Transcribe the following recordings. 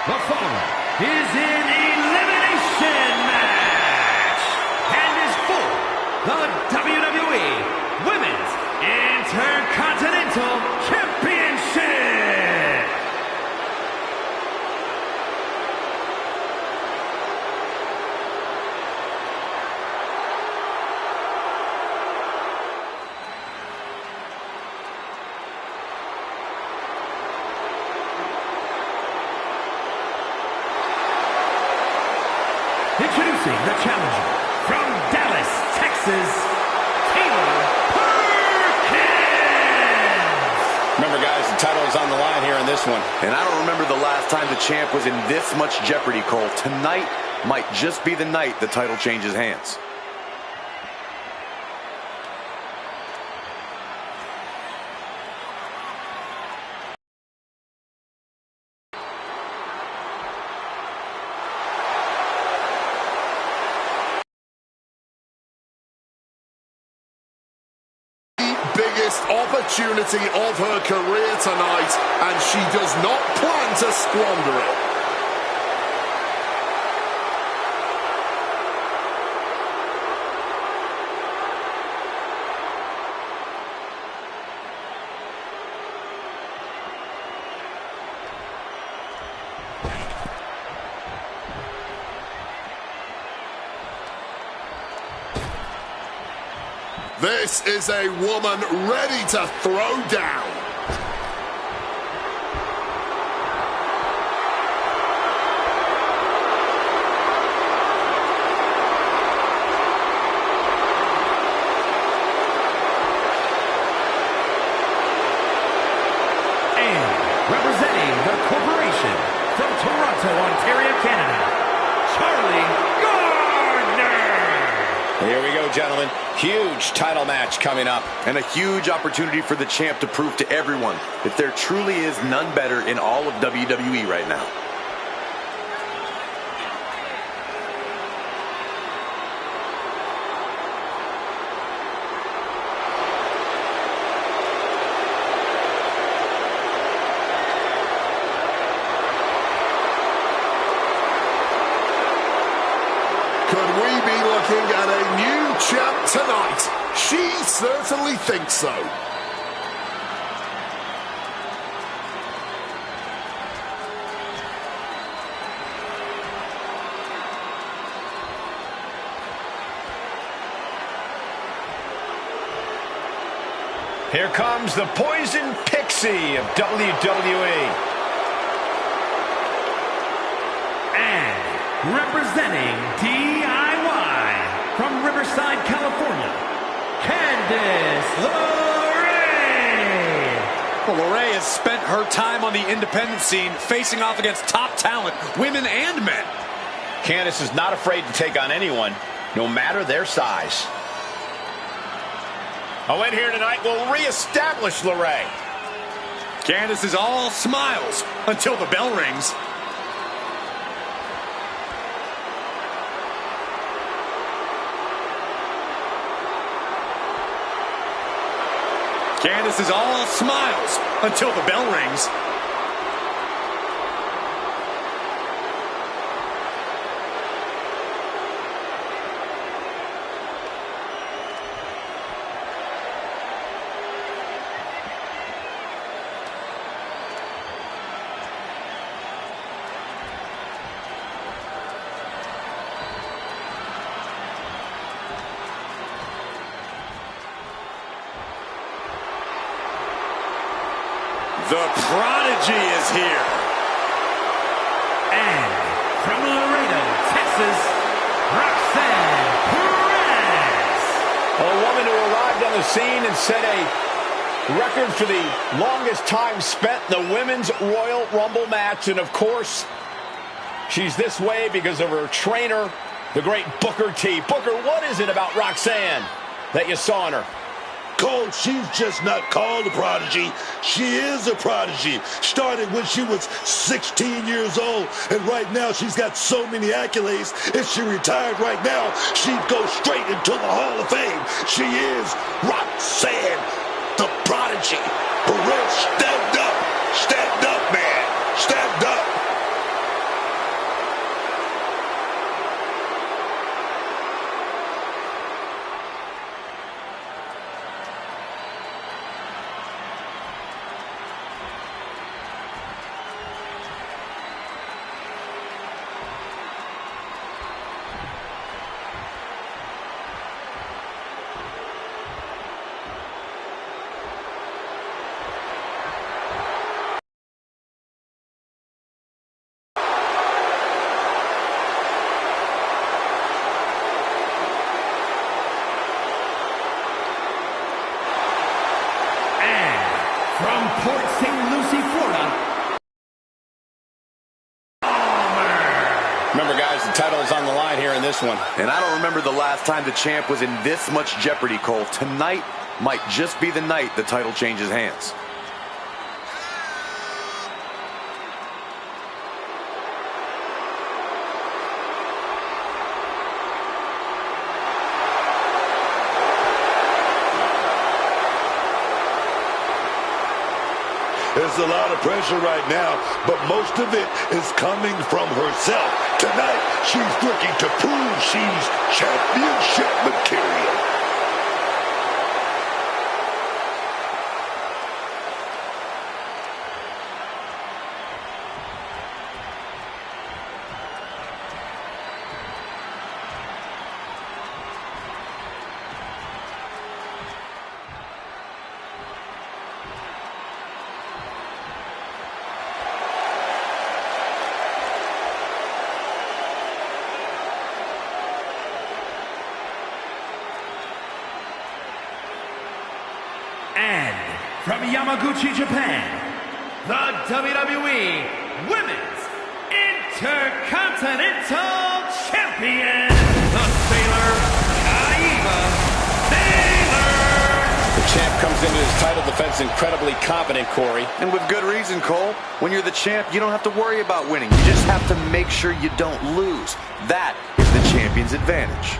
The following is an elimination match and is for the WWE Women's Intercontinental Championship. Introducing the challenger from Dallas, Texas, Taylor Perkins. Remember, guys, the title is on the line here in this one. And I don't remember the last time the champ was in this much jeopardy, Cole. Tonight might just be the night the title changes hands. Biggest opportunity of her career tonight, and she does not plan to squander it. This is a woman ready to throw down. And representing the corporation from Toronto, Ontario, Canada, Charlie Gardner. Here we go, gentlemen. Huge title match coming up. And a huge opportunity for the champ to prove to everyone that there truly is none better in all of WWE right now. Could we be looking at a new champ tonight? She certainly thinks so. Here comes the Poison Pixie of WWE. And representing DIY from Riverside, California, Candice LeRae. Well, LeRae has spent her time on the independent scene facing off against top talent, women and men. Candice is not afraid to take on anyone, no matter their size. A win here tonight will reestablish LeRae. Candice is all smiles until the bell rings. Candice is all smiles until the bell rings. The Prodigy is here. And from Laredo, Texas, Roxanne Perez. A woman who arrived on the scene and set a record for the longest time spent in the Women's Royal Rumble match. And, of course, she's this way because of her trainer, the great Booker T. Booker, what is it about Roxanne that you saw in her? Cole, she's just not called a prodigy. She is a prodigy. Started when she was 16 years old, and right now she's got so many accolades. If she retired right now, she'd go straight into the Hall of Fame. She is Roxanne, the prodigy. Perez stepped up, man, stepped up. Remember, guys, the title is on the line here in this one. And I don't remember the last time the champ was in this much jeopardy, Cole. Tonight might just be the night the title changes hands. There's a lot of pressure right now, but most of it is coming from herself. Tonight, she's looking to prove she's championship material. And from Yamaguchi, Japan, the WWE Women's Intercontinental Champion, the Sailor, Kaiba Taylor. The champ comes into his title defense incredibly confident, Corey. And with good reason, Cole. When you're the champ, you don't have to worry about winning. You just have to make sure you don't lose. That is the champion's advantage.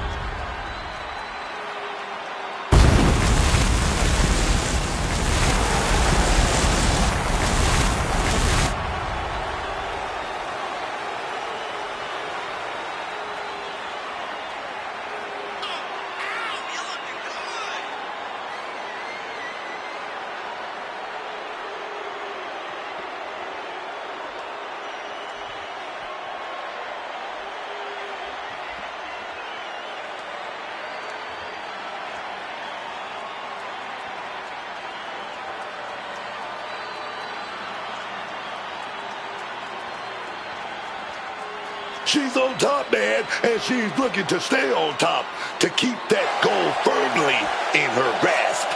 She's on top, man, and she's looking to stay on top to keep that goal firmly in her grasp.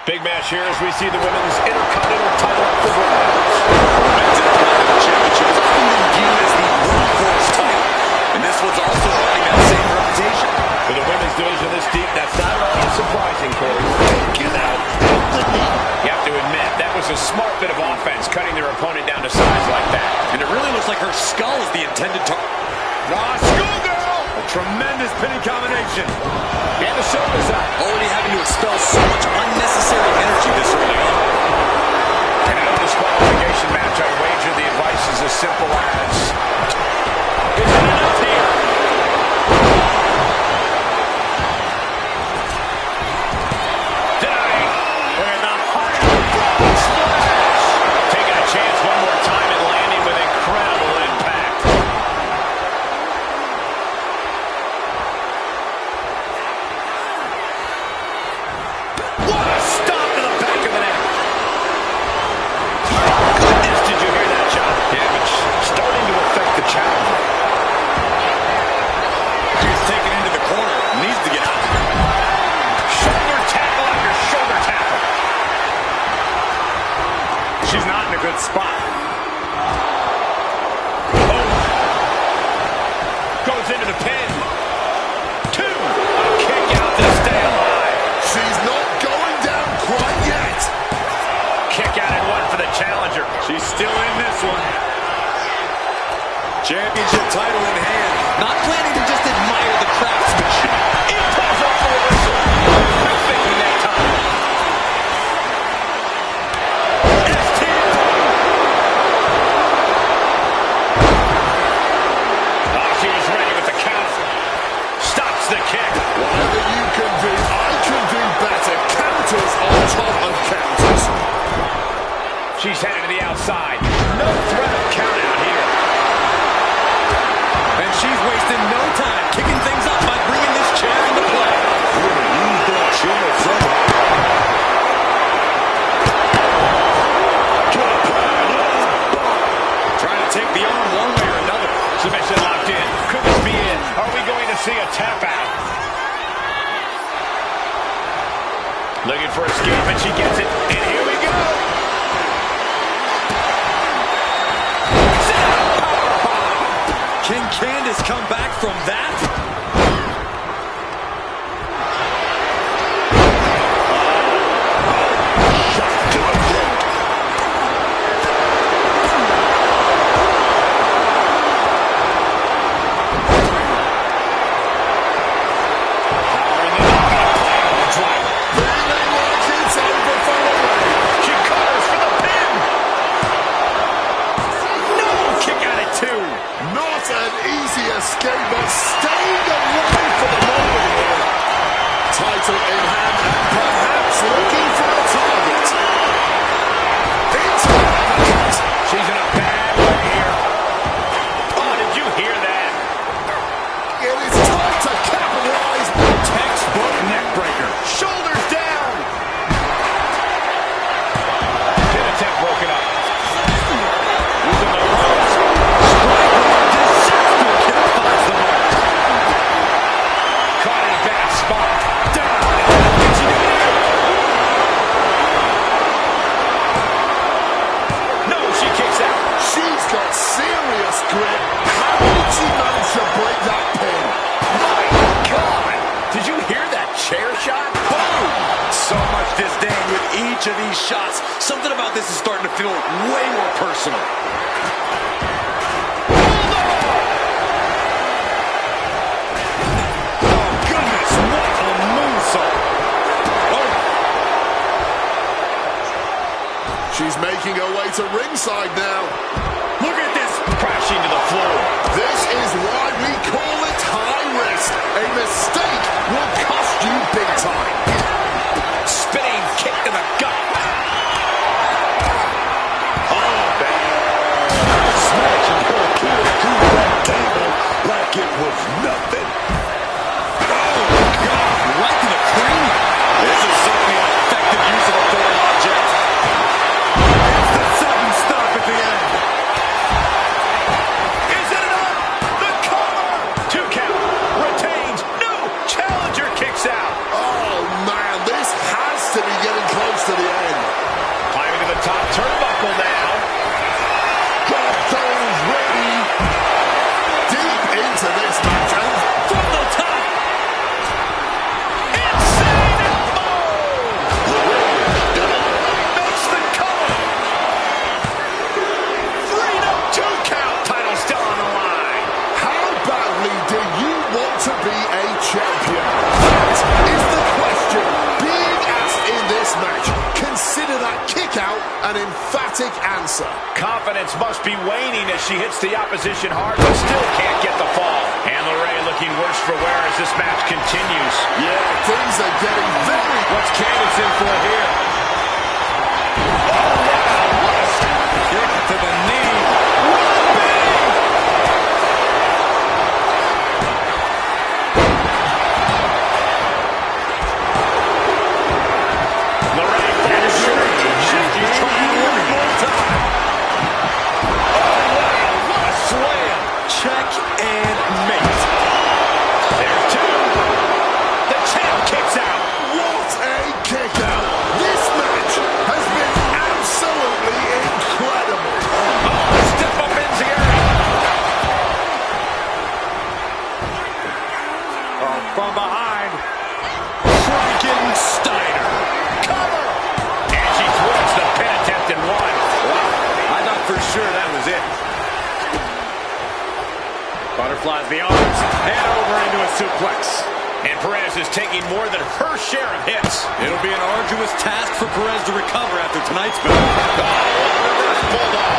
Big match here as we see the women's Intercontinental title up for grabs. Championship is often viewed as the workhorse title, and this one's also earning that same reputation. For the women's division this deep, that's not at all surprising, Corey. Get out. You have to admit, that was a smart bit of offense, cutting their opponent down to size like that. And it really looks like her skull is the intended target. Schoolgirl! A tremendous pinning combination. And the shoulders up. Already having to expel so much unnecessary energy this early on. In a no disqualification match, I wager the advice is as simple as... Is it enough here? Diving with a hard front splash. Taking a chance one more time and landing with incredible impact. What a stop to the back of the neck. Goodness, did you hear that, John? Damage starting to affect the challenger. He's taken into the corner. Needs to get out. Shoulder tackle after shoulder tackle. She's not in a good spot. Oh. Goes into the pin. Two. A kick out to stay alive. She's not going down quite yet. Kick out and one for the challenger. She's still in this one. Championship title in hand. Not planning to just admire the craftsmanship. It pulls off the reversal. Quick thinking that time. Oh, she was ready with the counter. Stops the kick. Whatever you can do, I can do better. Counters on top of counters. outside. No threat of count out here. And she's wasting no time kicking things up by bringing this chair into play. We're going to use that chair somehow. Trying to take the arm one way or another. Submission locked in. Could this be it? Are we going to see a tap out? Looking for escape, and she gets it. And here we go. Can Candice come back from that? Escape, but staying away for the moment here. Title in hand and perhaps looking for a target. Into the hands. She's in a bad way here. Oh, did you hear that? It is time to capitalize. Textbook neck breaker. Shoulders down. Pin attempt broken up. Using the ropes. Serious grip. How did she manage to break that pin? My God! Did you hear that chair shot? Boom! So much disdain with each of these shots. Something about this is starting to feel way more personal. Oh, goodness, what a moonsault. Oh. She's making her way to ringside now. Look at this, crashing to the floor. This is why we call it high risk. A mistake will cost you big time. Spinning kick to the gut. Oh, man. Smashing her kid through that table like it was nothing. Oh, God, right to the cream. This is certainly an effective use of a foreign object. It's the sudden stop at the end. To be getting close to the end. Climbing to the top turnbuckle now. Got those ready. Deep into this match. And from the top. Insane elbow. Makes the cover. Freedom 2 count. Title still on the line. How badly do you want to be a champion? That is the question. In this match, consider that kick out an emphatic answer. Confidence must be waning as she hits the opposition hard, but still can't get the fall. And LeRae looking worse for wear as this match continues. Yeah, things are getting very... What's Candice in for here? Oh, wow, what a kick to the knee. Check and mate. There's 2. The champ kicks out. What a kick out. This match has been absolutely incredible. Oh, step up in here. Oh, from behind. Frankensteiner. Cover. And she thwarts the pin attempt in 1. Wow. I thought for sure that was it. Butterflies the arms and over into a suplex. And Perez is taking more than her share of hits. It'll be an arduous task for Perez to recover after tonight's bout. Oh, reverse bulldog.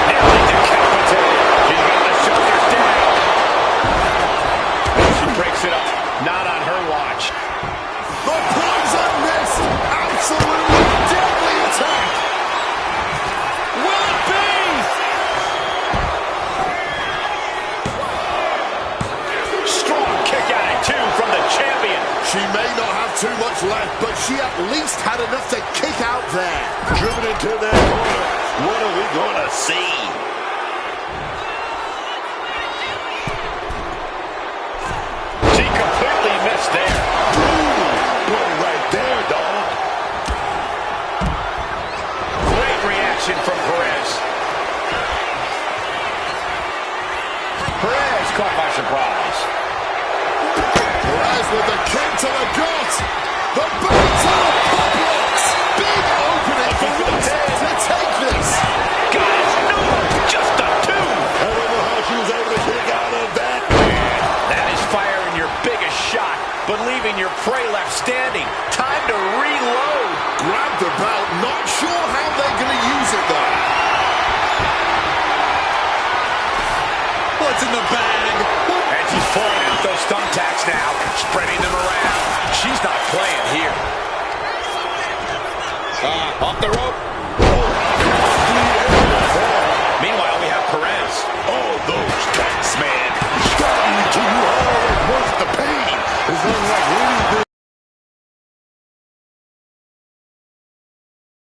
Nearly decapitated. She's got the shoulders down. She breaks it up. Not a too much left, but she at least had enough to kick out there. Driven into that corner. What are we going to see? She completely missed there. Boom, right there, dog. Great reaction from Perez. Perez caught by surprise. Perez with the kick to the gut. The back to the pop blocks. Big opening for Ross to take this. Guys, no, just a two. I don't know how she was able to kick out of that. That is firing your biggest shot, but leaving your prey left standing. Time to reload. Grab the belt. Not sure how they're going to use it, though. What's in the bag? And she's pulling out those thumbtacks now, spreading them around. She's not playing here. Off the rope. Meanwhile, we have Perez. Oh, those tacks, man. Starting to you always worth the pain. It's unlike anything.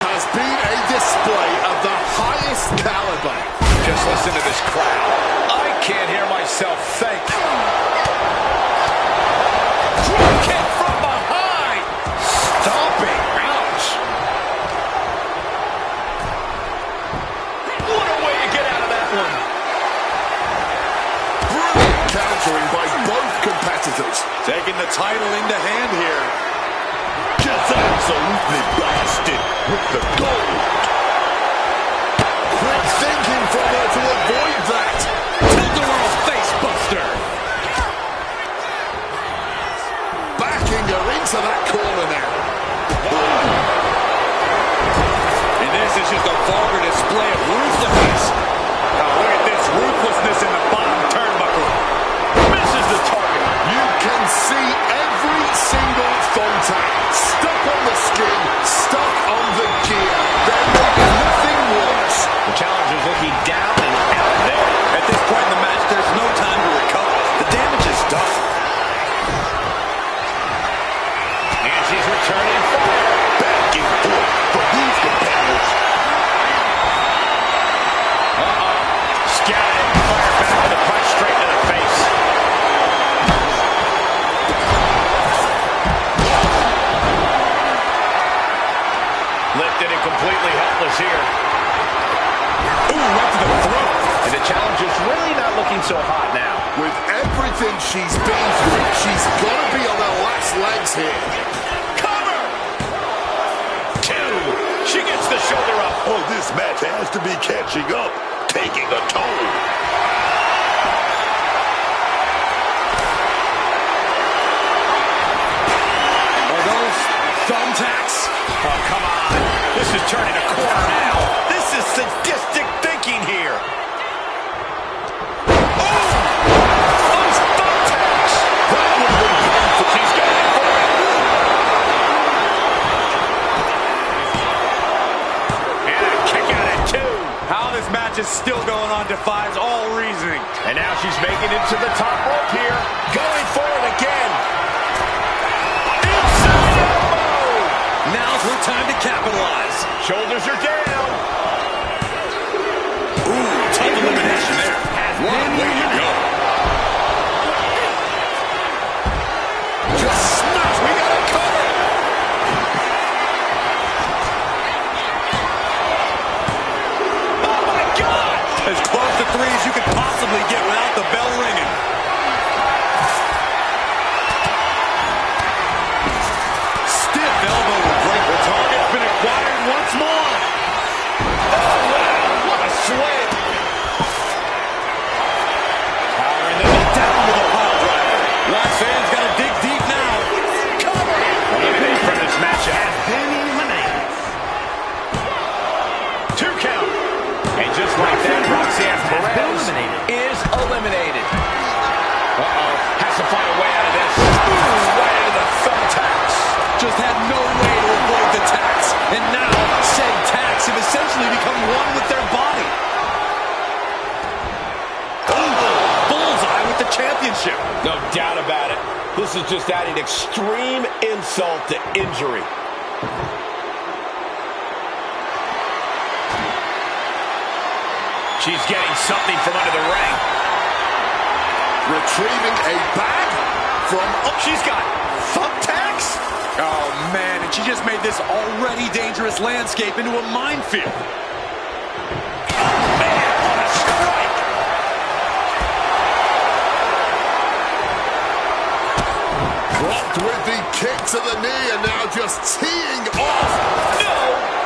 Has been a display of the highest caliber. Just listen to this crowd. I can't hear myself think. Drop kick from behind. Stomping. Ouch. What a way to get out of that one. Brilliant countering by both competitors. Taking the title into hand here. Just absolutely blasted with the gold. Quick thinking from her to avoid that. Tilt-a-whirl face buster. Backing her into that corner now. And this is just a vulgar display of ruthlessness. Now look at this ruthlessness in the bottom turnbuckle. Misses the target. You can see every single thumbtack stuck on the skin, stuck on the gear. There may be nothing worse. The challenger's looking down and out there. At this point in the match, there's no time to recover. The damage is done. And she's returning fire. Back and forth for these competitors. Scouted. Fire back with a punch straight to the face. Lifted and completely helpless here. Ooh, right to the throat. And the challenger's really not looking so hot now. With everything she's been through, she's got to be on her last legs here. Cover! Two. She gets the shoulder up. Oh, this match has to be catching up, taking a toll. Are those thumbtacks? Oh, come on. This is turning a corner now. This is sadistic thinking here. Oh! Those thumbtacks! That would have been painful. She's got it for it. And a kick out at two. How this match is still going on defies all reasoning. And now she's making it to the top rope here. Going for it again. Inside elbow. Now's her time to capitalize. Shoulders are down. Ooh, tough elimination there. What a way to go. Just smash. We got it covered. Oh, my God. As close to three as you could possibly get without the bell ringing. Stiff elbow will break the target's been acquired once more. Oh, wow. What a slam. Powering them Down with a pile driver. Last fans got to dig deep now. cover. Eliminated from this match has Been eliminated. 2 count. And just like that, Roxanne Perez is eliminated. Uh-oh. Has to find a way out of this. Ooh, right into the thumbtacks. Just had no way to avoid the tacks. And now, said tacks have essentially become one with their body. Ooh, bullseye with the championship. No doubt about it. This is just adding extreme insult to injury. She's getting something from under the ring. Retrieving a bag from... Oh, she's got thumbtacks? Oh, man, and she just made this already dangerous landscape into a minefield. Blocked with the kick to the knee and now just teeing off. No,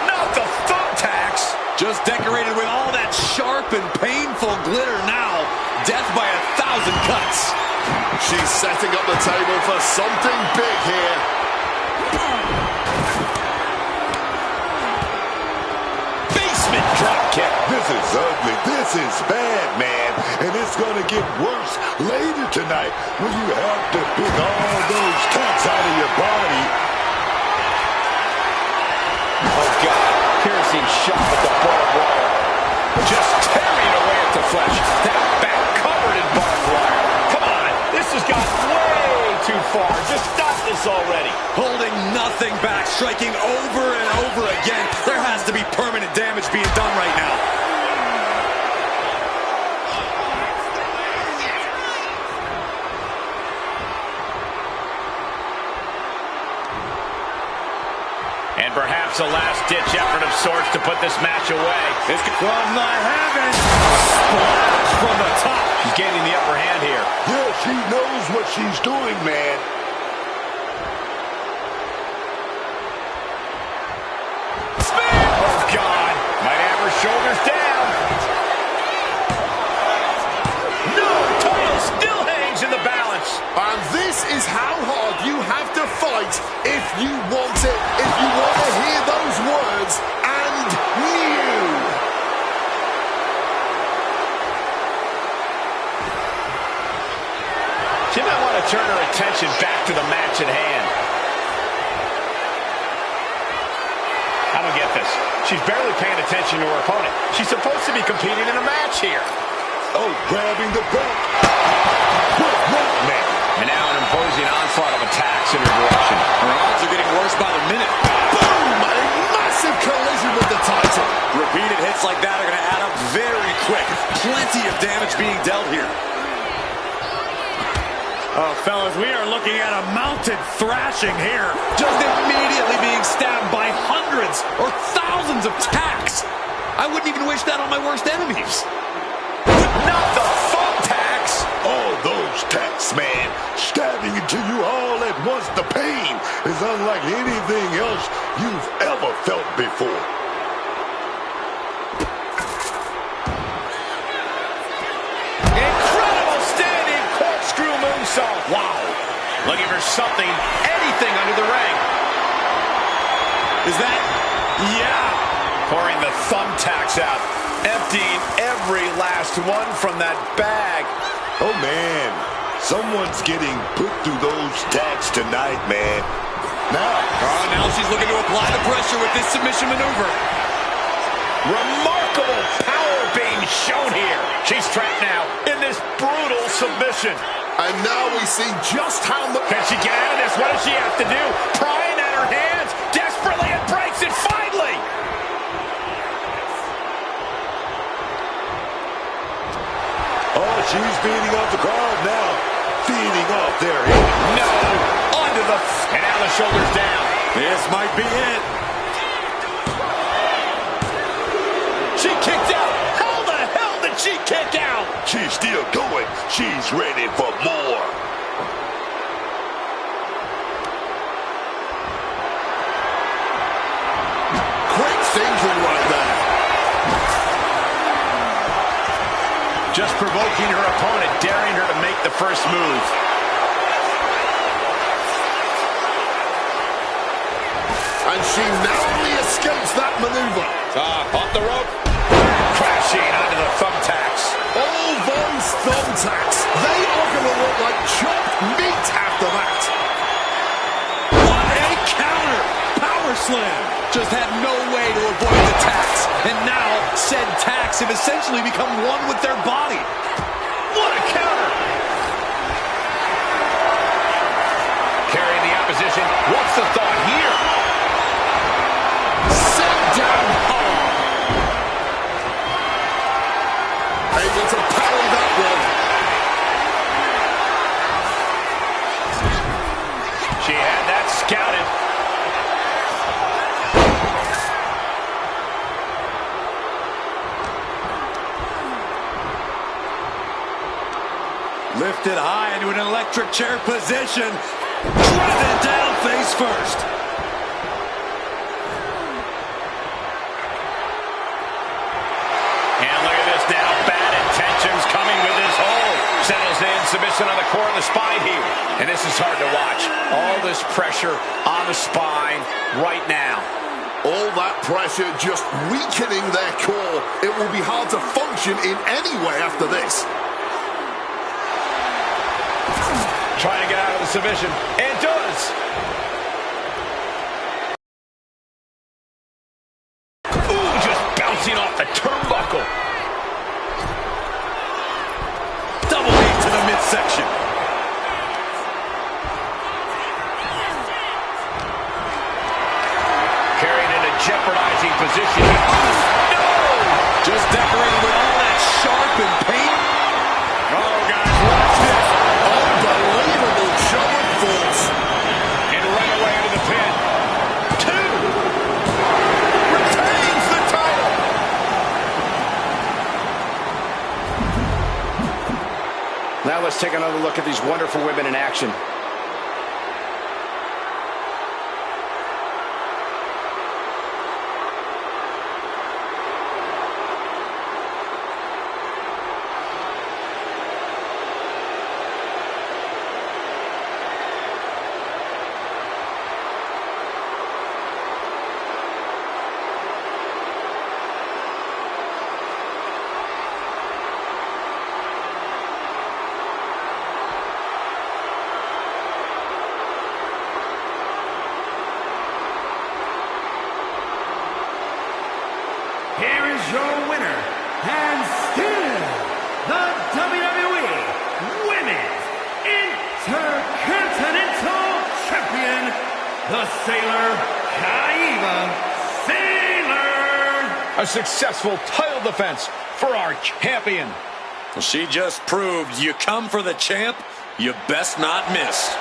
not the thumbtacks. Just decorated with all that sharp and painful glitter now. Death by 1,000 cuts. She's setting up the table for something big here. Basement drop kick. This is ugly. This is bad, man. And it's going to get worse later tonight when you have to pick all those tacks out of your body. Oh, God. Piercing shot with the barbed wire. Just tearing away at the flesh. That back covered in barbed wire. Come on. This has got way too far. Just stop this already. Holding nothing back, striking over and over again. There has to be permanent damage being done right now. And perhaps a last-ditch effort of sorts to put this match away. This from the heavens. Splash from the top. She's gaining the upper hand here. Yeah, she knows what she's doing, man. Oh, God. Might have her shoulders down. No, title still hangs in the balance. And this is how hard you have to fight if you want it, if you want to hear those words, and new. She might want to turn her attention back to the match at hand. I don't get this. She's barely paying attention to her opponent. She's supposed to be competing in a match here. Oh, grabbing the belt. What, man? And now an imposing onslaught of attacks in her direction. Her odds are getting worse by the minute. Boom! A massive collision with the title. Repeated hits like that are going to add up very quick. Plenty of damage being dealt here. Oh, fellas, we are looking at a mounted thrashing here. Just immediately being stabbed by hundreds or thousands of tacks. I wouldn't even wish that on my worst enemies. Not the thumbtacks! All those tacks, man. Stabbing into you all at once. The pain is unlike anything else you've ever felt before. Incredible standing corkscrew moonsault. Wow. Looking for something, anything under the ring. Is that? Yeah. Pouring the thumbtacks out. Emptying every last one from that bag. Oh, man. Someone's getting put through those tacks tonight, man. Now she's looking to apply the pressure with this submission maneuver. Remarkable power being shown here. She's trapped now in this brutal submission. And now we see just how much... Can she get out of this? What does she have to do? Prying at her hands. Desperately, it breaks it finally. Oh, she's beating off the crowd now. Feeding off their head. No. Onto the... And now the shoulders down. This might be it. She kicked out. How the hell did she kick out? She's still going. She's ready for more. Quick thinking right there. Just provoking her opponent, daring her to make the first move. And she narrowly escapes that maneuver. Off the rope. Crashing onto the thumbtacks. All those thumbtacks, they are going to look like chopped meat after that. What a counter! Power slam! Just had no way to avoid the tacks. And now, said tacks have essentially become one with their body. What a counter! Lifted high into an electric chair position. Driven down face first. And look at this now. Bad intentions coming with this hold. Settles in, submission on the core of the spine here. And this is hard to watch. All this pressure on the spine right now. All that pressure just weakening their core. It will be hard to function in any way after this. Trying to get out of the submission. And does. Ooh, just bouncing off the turnbuckle. Double knee to the midsection. Carrying in a jeopardizing position. No! Just decorated with all that sharp and paint. Oh, guys, watch this. Unbelievable show of force. And right away into the pin. 2. Retains the title. Now let's take another look at these wonderful women in action. Here is your winner, and still the WWE Women's Intercontinental Champion, the Sailor, Kaiva Sailor. A successful title defense for our champion. Well, she just proved you come for the champ, you best not miss.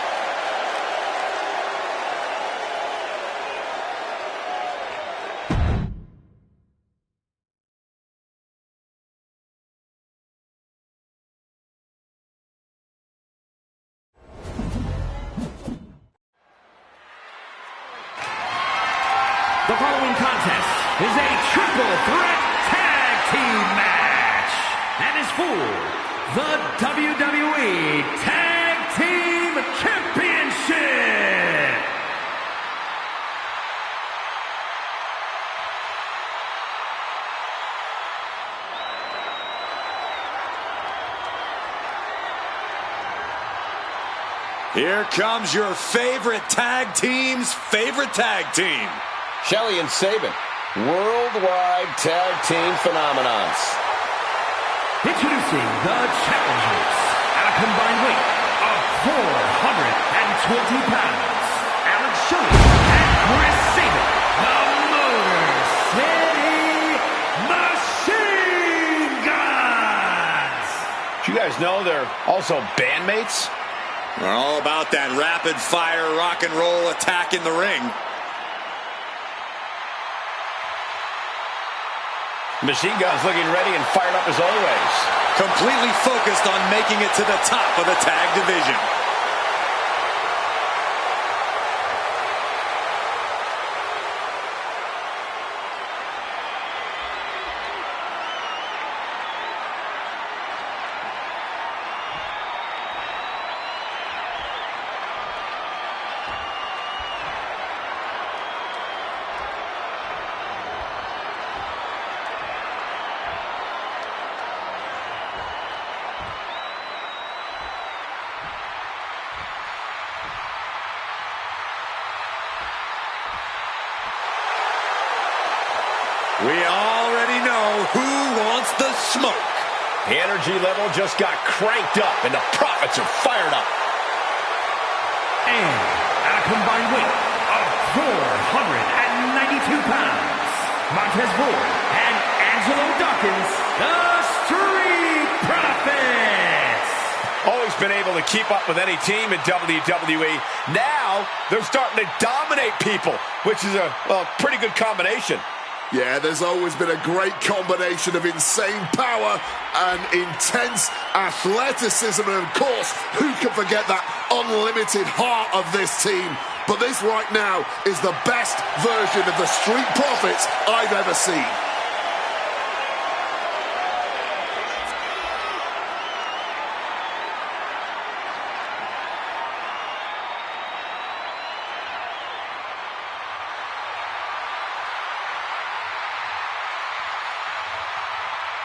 The following contest is a triple threat tag team match and is for the WWE Tag Team Championship. Here comes your favorite tag team's favorite tag team. Shelly and Sabin, worldwide tag team phenomenons. Introducing the challengers at a combined weight of 420 pounds. Alex Shelley and Chris Sabin, the Motor City Machine Guns. Do you guys know they're also bandmates? We're all about that rapid fire rock and roll attack in the ring. Machine Gun's looking ready and fired up as always. Completely focused on making it to the top of the tag division. We already know who wants the smoke. The energy level just got cranked up and the profits are fired up. And at a combined weight of 492 pounds, Montez Ford and Angelo Dawkins, the Street Profits. Always been able to keep up with any team in WWE. Now they're starting to dominate people, which is a pretty good combination. Yeah, there's always been a great combination of insane power and intense athleticism. And of course, who can forget that unlimited heart of this team? But this right now is the best version of the Street Profits I've ever seen.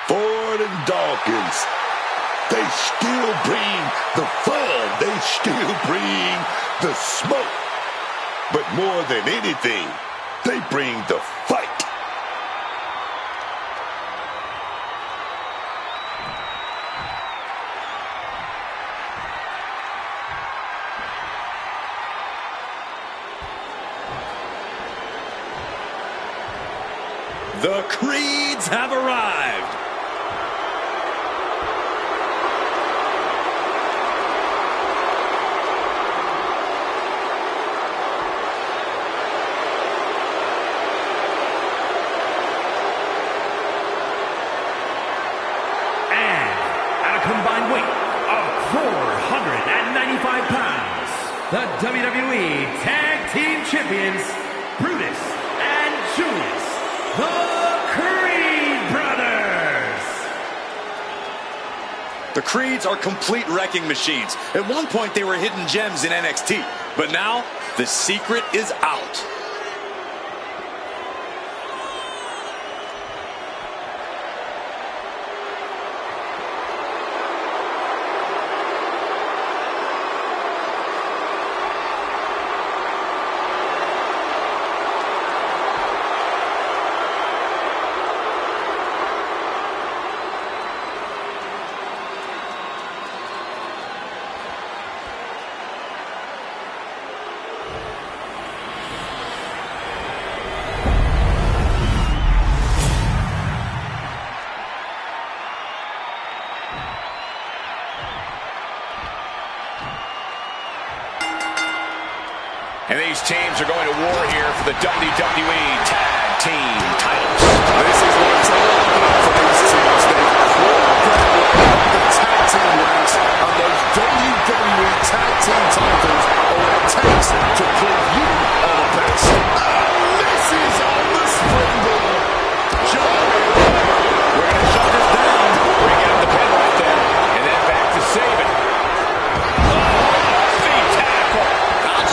Ford and Dawkins, they still bring the fun, they still bring the smoke. But more than anything, they bring the fight. The Creeds have arrived. Combined weight of 495 pounds, the WWE Tag Team Champions, Brutus and Julius, the Creed Brothers. The Creeds are complete wrecking machines. At one point, they were hidden gems in NXT, but now the secret is out. And these teams are going to war here for the WWE Tag Team titles. This is what it's all about for these teams. They've clawed the tag team ranks, and those WWE Tag Team titles are what it takes to put you on the best. And misses on the springboard. We're going to shut this down. Bring out the pin right there. And then back to save it.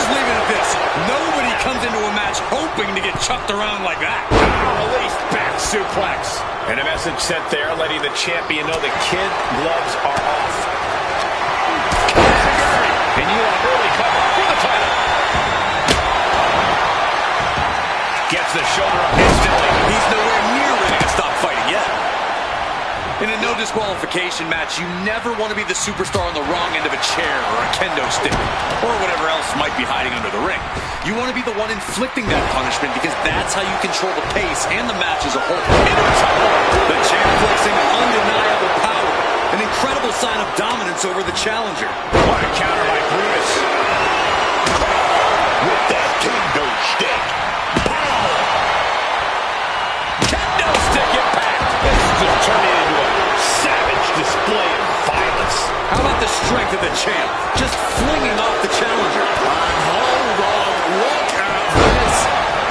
Leave it at this. Nobody comes into a match hoping to get chucked around like that. Released back suplex. And a message sent there letting the champion know the kid gloves are off. And you are early cover for the title. Gets the shoulder up instantly. He's nowhere near ready to stop fighting yet. In a no disqualification match, you never want to be the superstar on the wrong end of a chair or a kendo stick or whatever else might be hiding under the ring. You want to be the one inflicting that punishment because that's how you control the pace and the match as a whole. The champ flexing undeniable power, an incredible sign of dominance over the challenger. What a counter by Brutus. With that kendo stick. Kendo stick impact. This is just turning into a savage display of violence. How about the strength of the champ? Just flinging off the challenger. And hold on, look at this.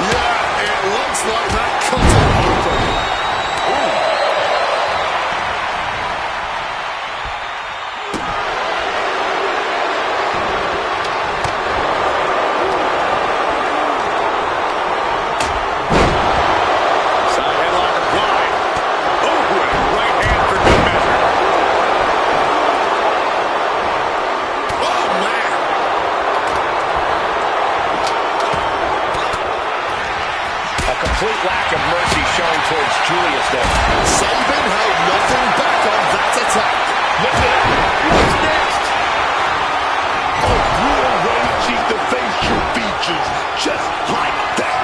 Yeah, it looks like that cut him open. Side headlock applied. Oh, and a right hand for good measure. Oh, man. A complete lack of mercy showing towards Julius there. Sabin held nothing back on that attack. Look at it. What's next? A real way cheat the facial features just like that.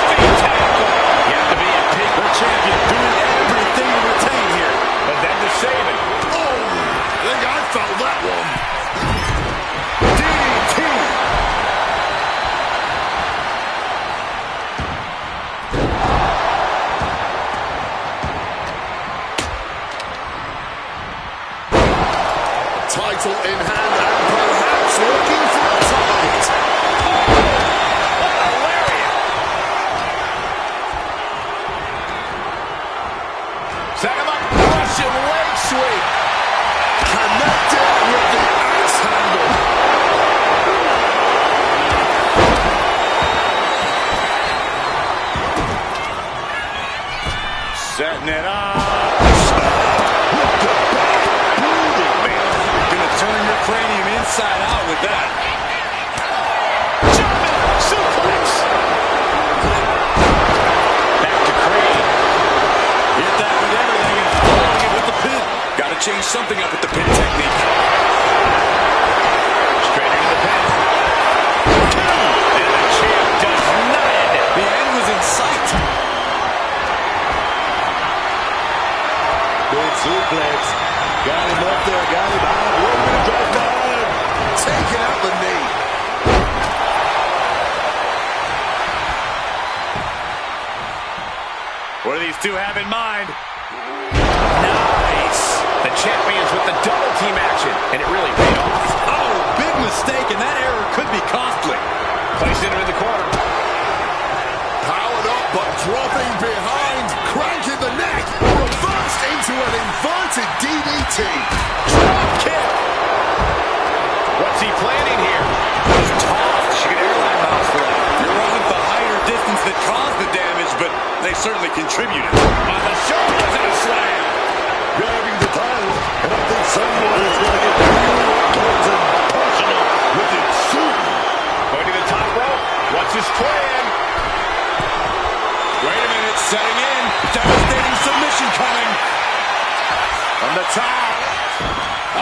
Feet tackle. You have to be a pig. The champion doing everything to retain here. But then to save it. Oh, I think I felt that one. DDT. title in hand and perhaps looking for a target. What a lariat! Set him up, Russian leg sweep. Connected with the axe handle. Setting it up. Turn your cranium inside out with that. Jumping suplex. Back to Creed. Hit that with everything and following it with the pin. Got to change something up with the pin technique. Straight into the pin. And the champ does not end it. The end was in sight. Big suplex. Got him up there, got him out. Taking out the knee. What do these two have in mind? Nice. The champions with the double team action, and it really paid off. Oh, big mistake, and that error could be costly. Placing him in the corner. Powered up, but dropping behind. Cranking the neck. Reversed into an inverted DDT. Drop kick. What's he planning here? Tossed. She could airline miles for that. You're wrong with the height or distance that caused the damage, but they certainly contributed. On the shoulders and a slam. Grabbing the title, and I think someone is going to get really close and personal with it soon. Going to the top rope. What's his plan? Wait a minute, setting in. Devastating submission coming. From the top. A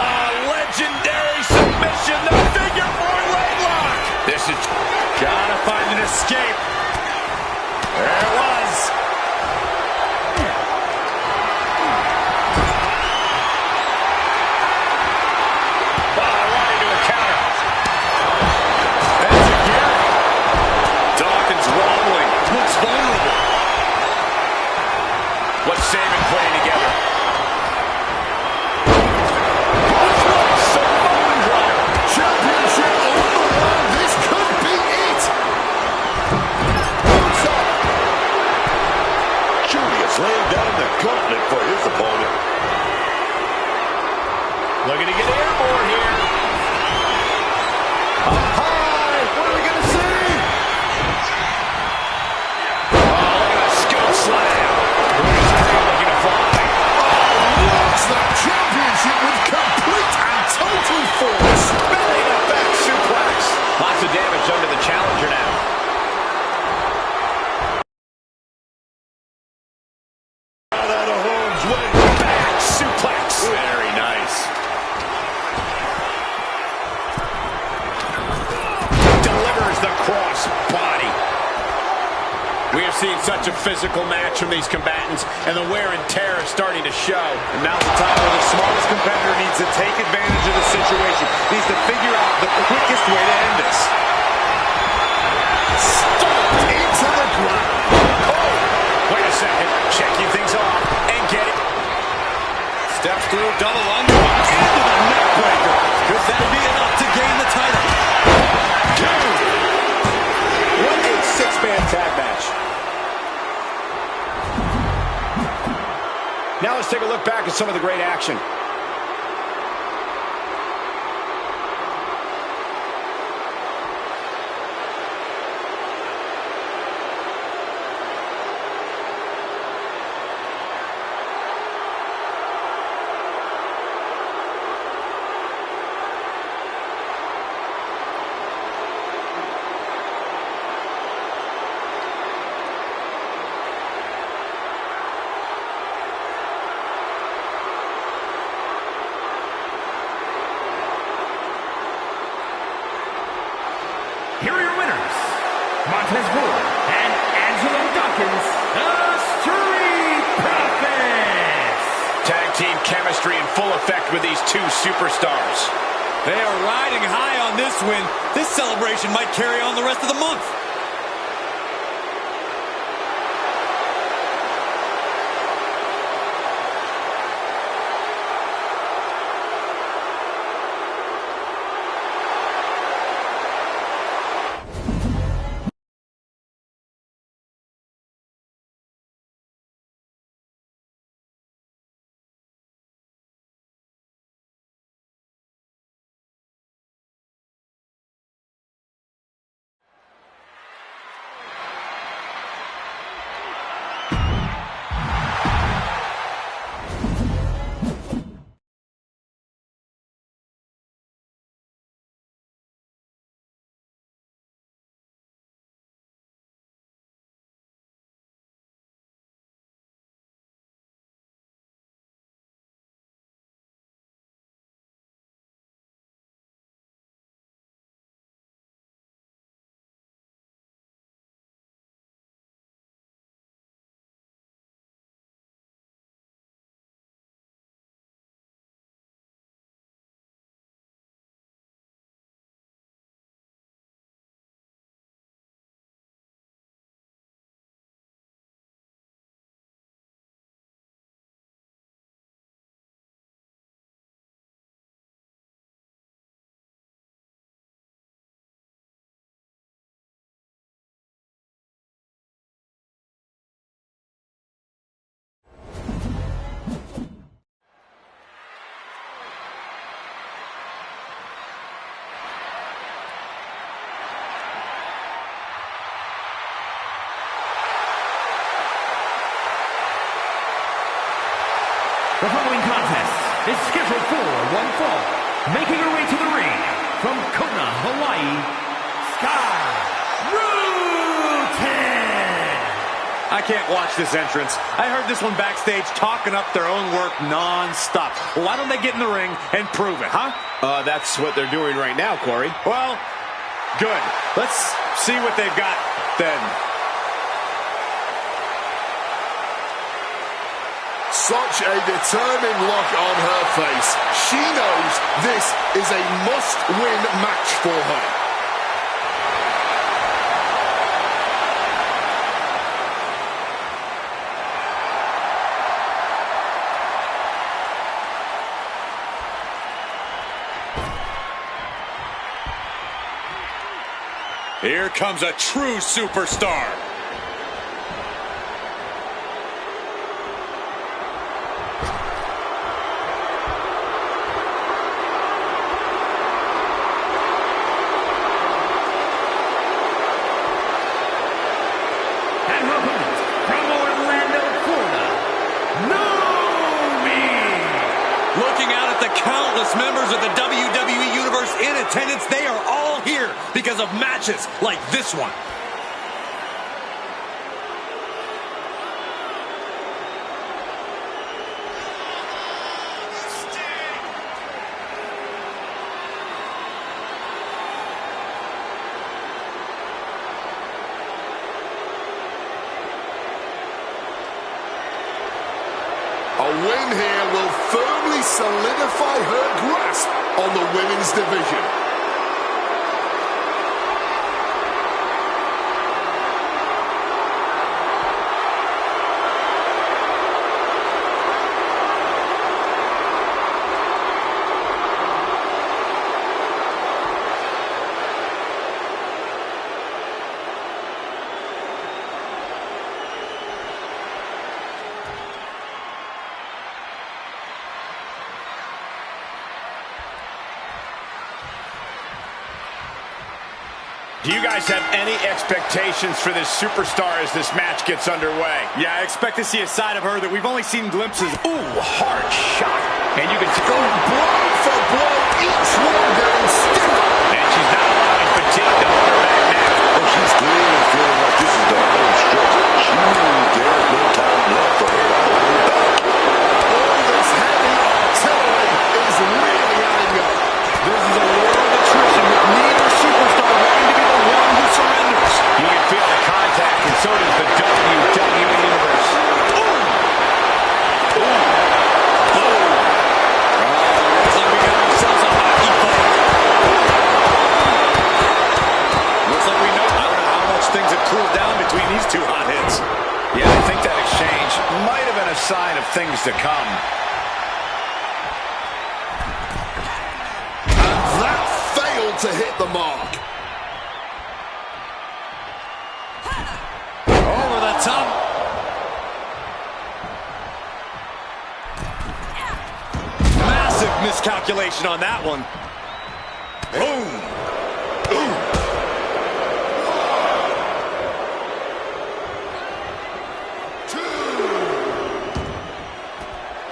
legendary submission. The figure four leg lock. This is gotta find an escape. There it was. Right into a counter. That's again. Dawkins wobbling. Looks vulnerable. What's Saban putting together? Championship on the line. This could be it. Boots up. Julius laying down the gauntlet for his opponent. Looking to get airborne here. Up high. What are we going to see? Oh, look at that scoop slam. Looking to fly. Lost the championship with complete and total force. Belly to back suplex. Lots of damage done to the challenger now. Out of harm's way. Back suplex. Very nice. Delivers the cross body. We have seen such a physical match from these combatants, and the wear and tear is starting to show. And now's the time where the smartest competitor needs to take advantage of the situation. Needs to figure out the quickest way to end this. Stomped into the ground. Oh, wait a second. Checking things off and get it. Steps through, double underhook into the neck breaker. Could that be enough to gain the title? What a six-man tag match. Now let's take a look back at some of the great action. Here are your winners, Montez Ford and Angelo Dawkins, the Street Profits. Tag team chemistry in full effect with these two superstars. They are riding high on this win. This celebration might carry on the rest of the month. is scheduled for one fall. Making her way to the ring from Kona, Hawaii, Sky Rutan. I can't watch this entrance. I heard this one backstage talking up their own work non-stop. Well, why don't they get in the ring and prove it, huh? That's what they're doing right now, Corey. Well, good. Let's see what they've got then. Such a determined look on her face. She knows this is a must-win match for her. Here comes a true superstar. And her opponent from Orlando, Florida, Naomi. Looking out at the countless members of the WWE Universe in attendance, they are all here because of matches like this one. A win here will firmly solidify her grasp on the women's division. Do you guys have any expectations for this superstar as this match gets underway? Yeah, I expect to see a side of her that we've only seen glimpses. Ooh, hard shot. And you can see Going blow for blow, each one getting stiffer. and she's not allowing fatigue to hold her back now. Oh, she's clearly feeling like this is the home stretch. There's no time left for her to hold her back. All this heavy artillery is really adding up. This is a world of attrition with neither superstar wanting to be the one who surrenders. You can feel the contact, and so does the WWE Universe. Looks like we got ourselves a hockey fight. Looks like we know. I don't know how much things have cooled down between these two hotheads. Yeah, I think that exchange might have been a sign of things to come. That failed to hit the mark. Over the top. Massive miscalculation on that one. Boom.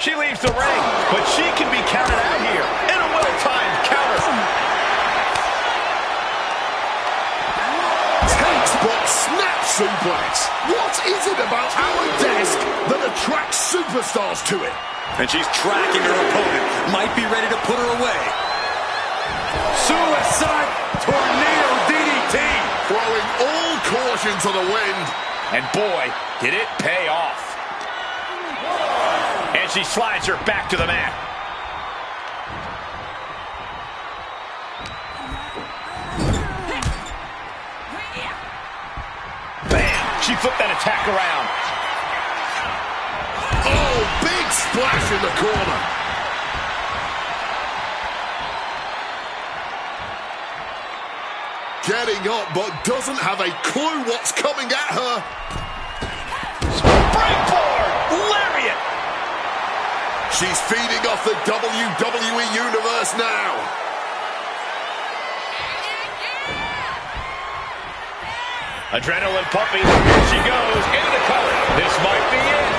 She leaves the ring, but she can be counted out here in a well-timed counter. Textbook snap suplex. What is it about our desk that attracts superstars to it? And she's tracking her opponent. Might be ready to put her away. Suicide tornado DDT. Throwing all caution to the wind. And boy, did it pay off. And she slides her back to the mat. Bam! She flipped that attack around. Oh, big splash in the corner. Getting up, but doesn't have a clue what's coming at her. Springboard! Lariat! She's feeding off the WWE Universe now. Adrenaline pumping. Here she goes into the cover. This might be it.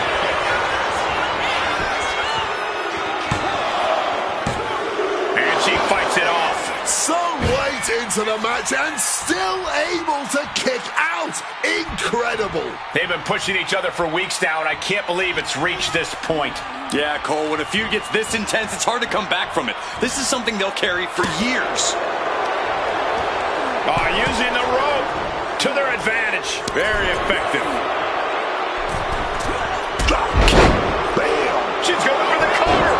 into the match and still able to kick out. Incredible. They've been pushing each other for weeks now, and I can't believe it's reached this point. Yeah, Cole, when a feud gets this intense, it's hard to come back from it. This is something they'll carry for years. Using the rope to their advantage. Very effective. Drop kick. Bam. She's going for the cover.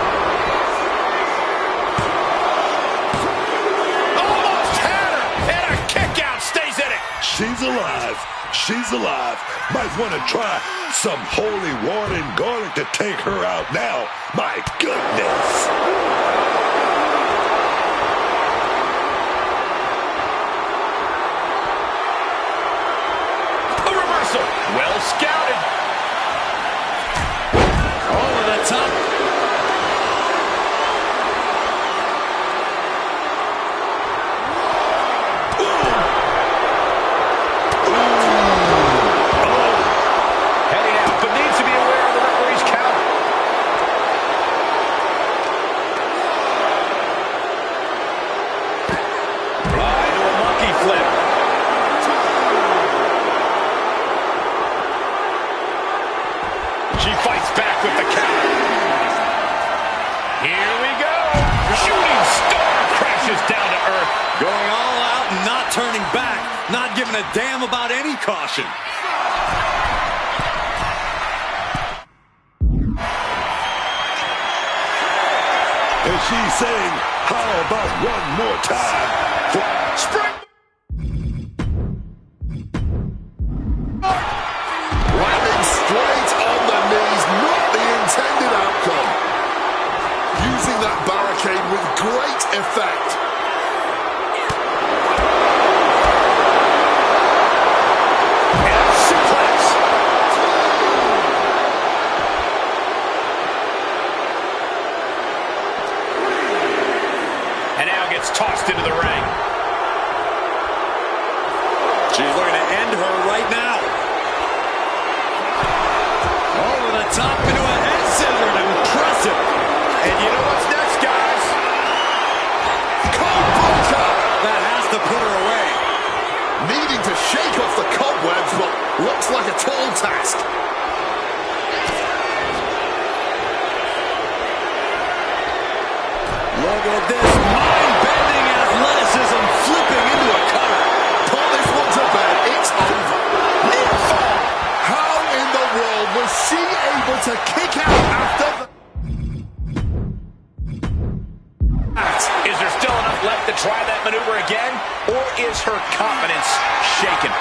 Almost had her. And a kick out stays in it. She's alive. She's alive. Might want to try some holy water and garlic to take her out now. My goodness. Well scouted. Over the top. Heading out, but needs to be aware of the referee's count. Into a monkey flip. She fights back with the counter. Here we go. Shooting star crashes down to earth. Going all out and not turning back. Not giving a damn about any caution. And she's saying, how about one more time? Spring. Landing straight on the knees, not the intended outcome. Using that barricade with great effect. And a suplex. And now gets tossed into the ring. She's looking to end her right now. Over the top into a head scissor. Impressive. And you know what's next, guys? Cold breaker. That has to put her away. Needing to shake off the cobwebs, but looks like a tall task. Look at this mind-bending athleticism flipping into a cutter. Put this one to bed. It's over. Near fall. How in the world was she able to kick out after that? Is there still enough left to try that maneuver again? Or is her confidence shaken?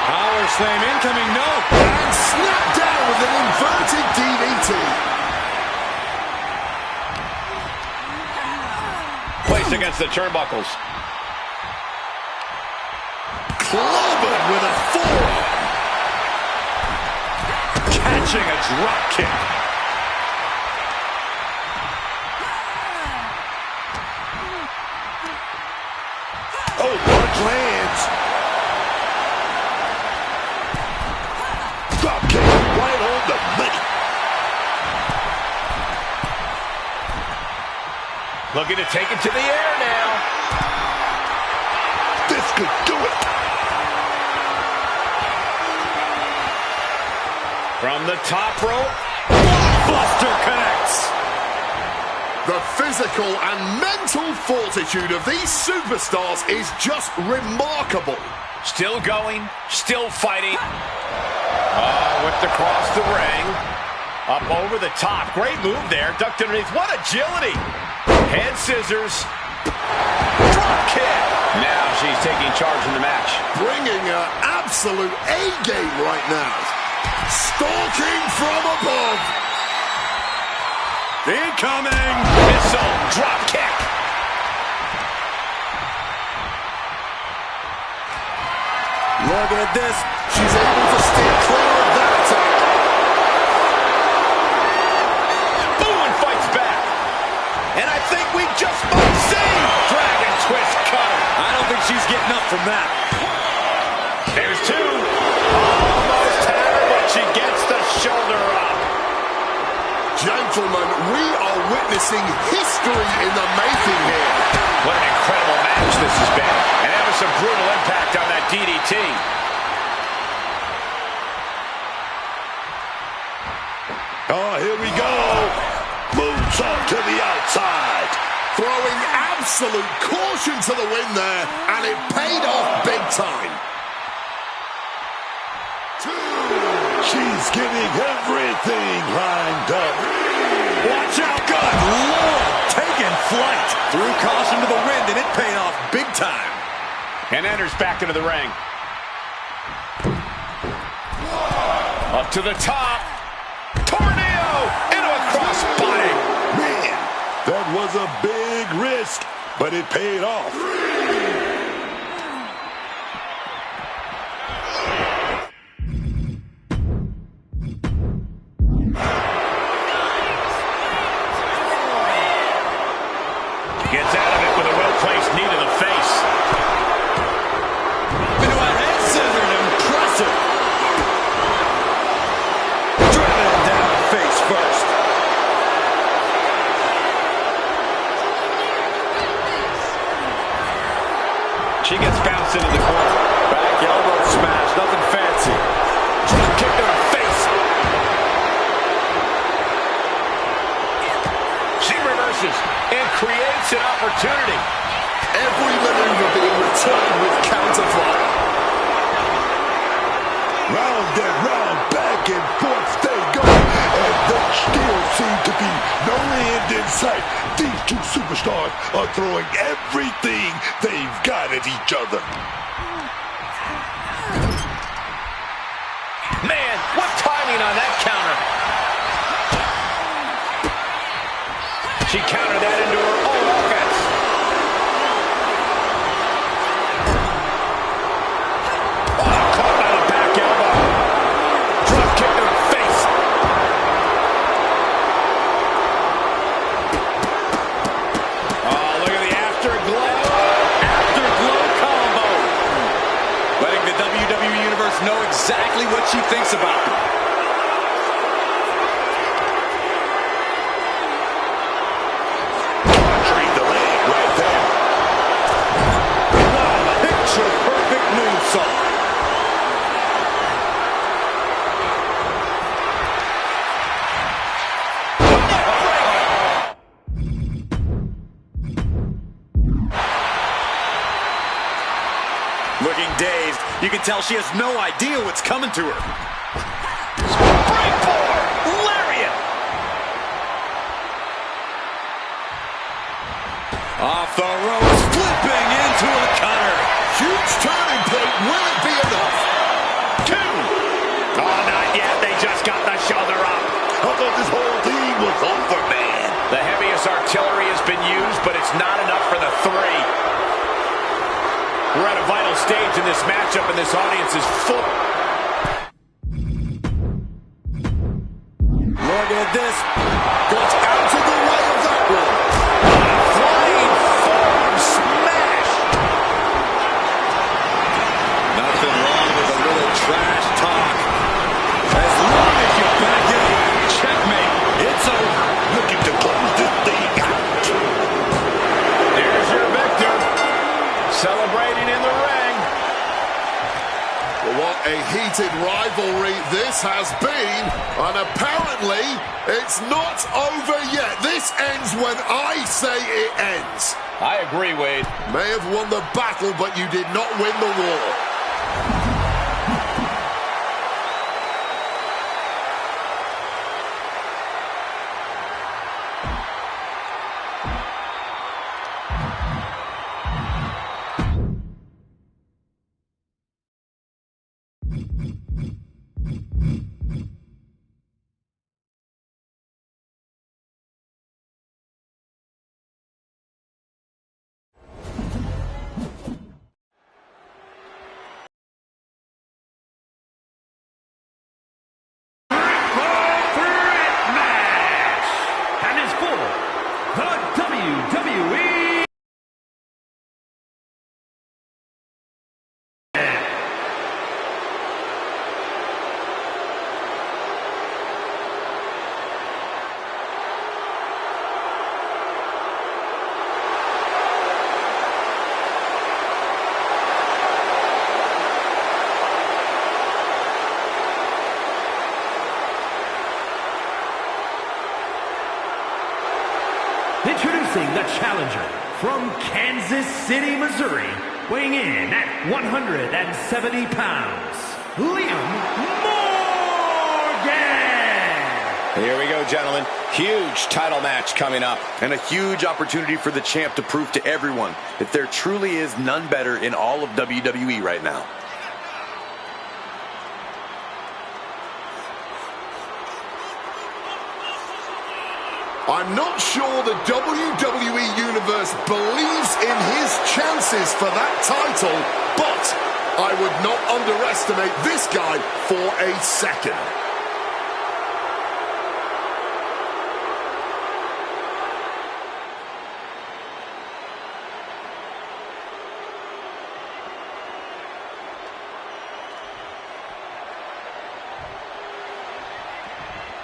Power slam incoming, no. And snapped down with an inverted DDT. Placed against the turnbuckles. Clobbered with a forearm. Catching a drop kick. Oh, punch lands. Drop kick right on the money. Looking to take it to the air now. This could do it. From the top rope. Buster connects. The physical and mental fortitude of these superstars is just remarkable. Still going, still fighting. Whipped across the ring. Up over the top. Great move there. Ducked underneath. What agility. Head scissors. Drop kick. Now she's taking charge in the match. Bringing her absolute A-game right now. Stalking from above. Incoming. Missile. Drop kick. Look at this. She's able to steer clear of that attack. Boom, and fights back. And I think we just might see Dragon Twist cutter. I don't think she's getting up from that. There's two. Almost had her, but she gets the shoulder up. Gentlemen, we are witnessing history in the making here. What an incredible match. match this has been. And that was some brutal impact on that DDT. Oh, here we go. Moonsault to the outside. Throwing absolute caution to the wind there, and it paid off big time. She's getting everything lined up. Watch out, good Lord, taking flight. Threw caution to the wind, and it paid off big time. And enters back into the ring. Up to the top. Tornado into a crossbody. Man, that was a big risk, but it paid off. Gets out of it with a well-placed knee to the face. Into a head scissors, impressive. Driving it down face first. She gets bounced into the corner. Back elbow smash, nothing fancy. Drop kick to her face. She reverses and creates an opportunity. Every maneuver being returned with counter fire. Round and round, back and forth they go. And there still seem to be no end in sight. These two superstars are throwing everything they've got at each other. Man, what timing on that counter. She countered that into her own offense. Oh, caught by the back elbow. Drop kick to her face. Oh, look at the afterglow. Afterglow combo. Letting the WWE Universe know exactly what she thinks about them. Treat the leg right there. Wow, picture perfect moonsault. Looking dazed, you can tell she has no idea what's coming to her. Springboard! Lariat! Off the ropes, flipping into a cutter. Huge turning point. Will it be enough? 2. Oh, not yet. They just got the shoulder up. I thought this whole thing was over, man. The heaviest artillery has been used, but it's not enough for the 3. We're at a vital stage in this matchup, and this audience is full. Look at this. Got out of the way of that one. Flying form smash. Nothing wrong with a little trash talk. As long as you back it up, checkmate. It's over. Looking to close this thing out. There's your victor. Celebrating in the ring. Well, what a heated rivalry this has been. And apparently, it's not over yet. This ends when I say it ends. I agree, Wade. May have won the battle, but you did not win the war. introducing the challenger from Kansas City, Missouri, weighing in at 170 pounds, Liam Morgan. Here we go, gentlemen. Huge title match coming up. And a huge opportunity for the champ to prove to everyone that there truly is none better in all of WWE right now. I'm not sure the WWE Universe believes in his chances for that title, but I would not underestimate this guy for a second.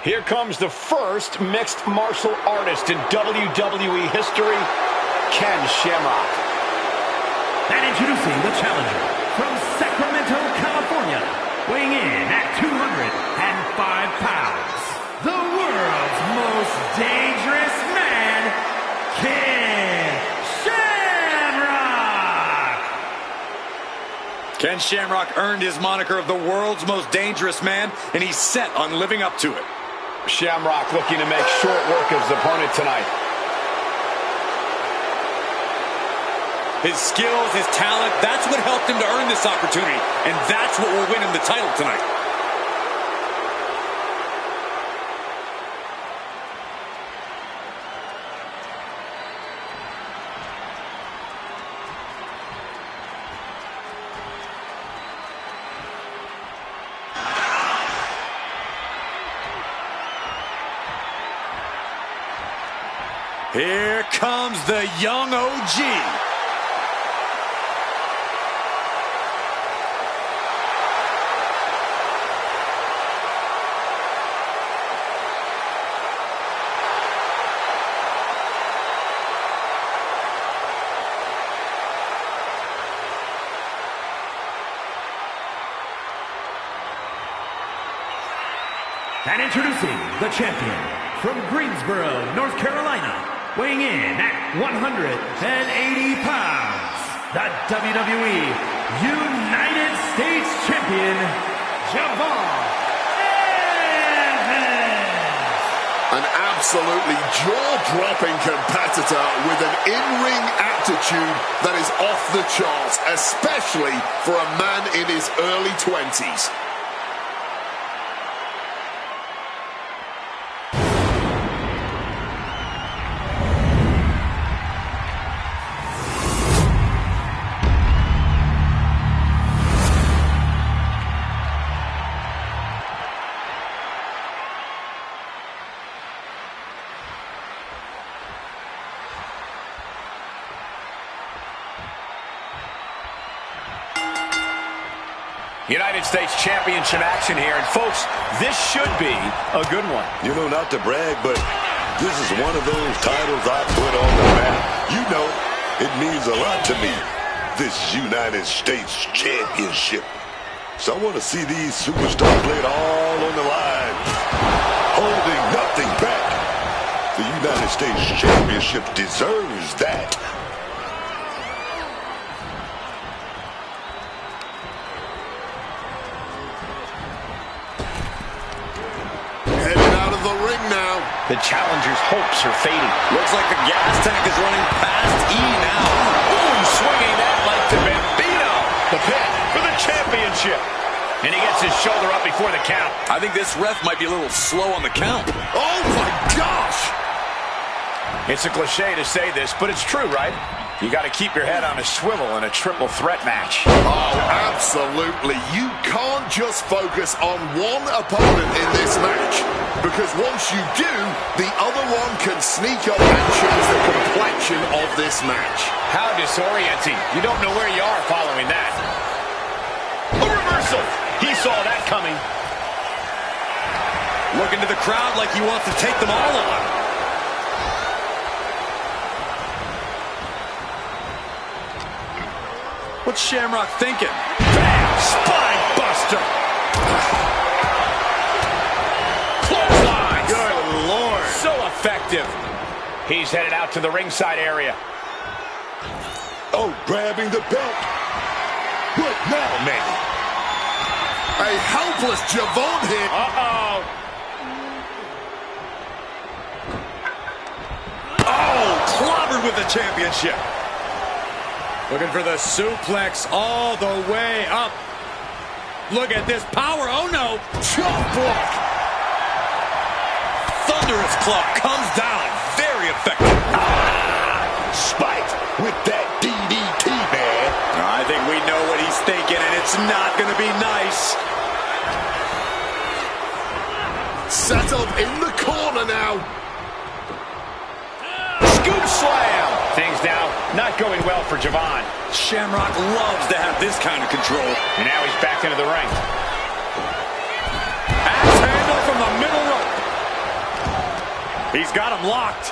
Here comes the first mixed martial artist in WWE history, Ken Shamrock. And introducing the challenger from Sacramento, California, weighing in at 205 pounds, the world's most dangerous man, Ken Shamrock. Ken Shamrock earned his moniker of the world's most dangerous man, and he's set on living up to it. Shamrock looking to make short work of his opponent tonight. His skills, his talent, that's what helped him to earn this opportunity, and that's what will win him the title tonight. Here comes the young OG. And introducing the champion from Greensboro, North Carolina, weighing in at 180 pounds, the WWE United States Champion, Javon Evans. An absolutely jaw-dropping competitor with an in-ring aptitude that is off the charts, especially for a man in his early 20s. United States Championship action here, and folks, this should be a good one. You know, not to brag, but this is one of those titles I put on the map. You know, it means a lot to me, this United States Championship. So I want to see these superstars lay it all on the line, holding nothing back. The United States Championship deserves that. The challenger's hopes are fading. Looks like the gas tank is running past E now. Ooh, swinging that like the Bambino. The pin for the championship. And he gets his shoulder up before the count. I think this ref might be a little slow on the count. Oh my gosh! It's a cliche to say this, but it's true, right? You got to keep your head on a swivel in a triple threat match. Oh, absolutely. You can't just focus on one opponent in this match, because once you do, the other one can sneak up and change the complexion of this match. How disorienting. You don't know where you are following that. A reversal. He saw that coming. Looking to the crowd like he wants to take them all on. What's Shamrock thinking? Bam! Spine buster! Clothesline! Good Lord! So effective. He's headed out to the ringside area. Oh, grabbing the belt. What now, man? A helpless Javon here. Uh-oh. Oh, clobbered with the championship. Looking for the suplex all the way up. Look at this power. Oh, no. Chop block. Thunderous club comes down. Very effective. Spiked with that DDT, man. I think we know what he's thinking, and it's not going to be nice. Set up in the corner now. Scoop slam. Things now not going well for Javon. Shamrock loves to have this kind of control. And now he's back into the ring. Axe handle from the middle rope. He's got him locked.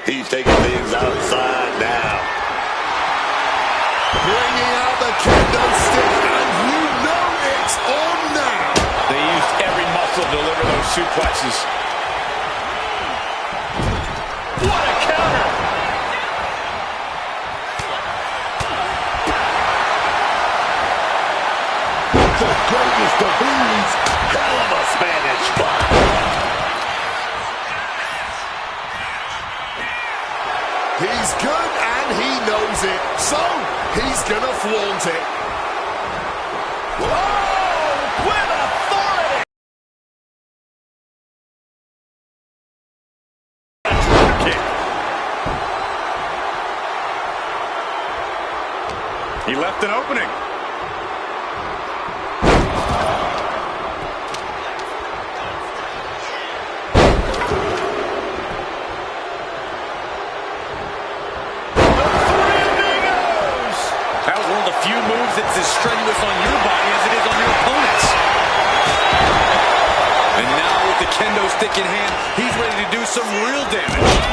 He's taking things outside now. Bringing out the kendo stick, and you know it's on now. They used every muscle to deliver those suplexes. What a counter! The greatest of these. Hell of a Spanish fly. He's good and he knows it, so he's gonna flaunt it. Whoa! With authority! He left an opening. That was one of the few moves that's as strenuous on your body as it is on your opponent's. And now with the kendo stick in hand, he's ready to do some real damage.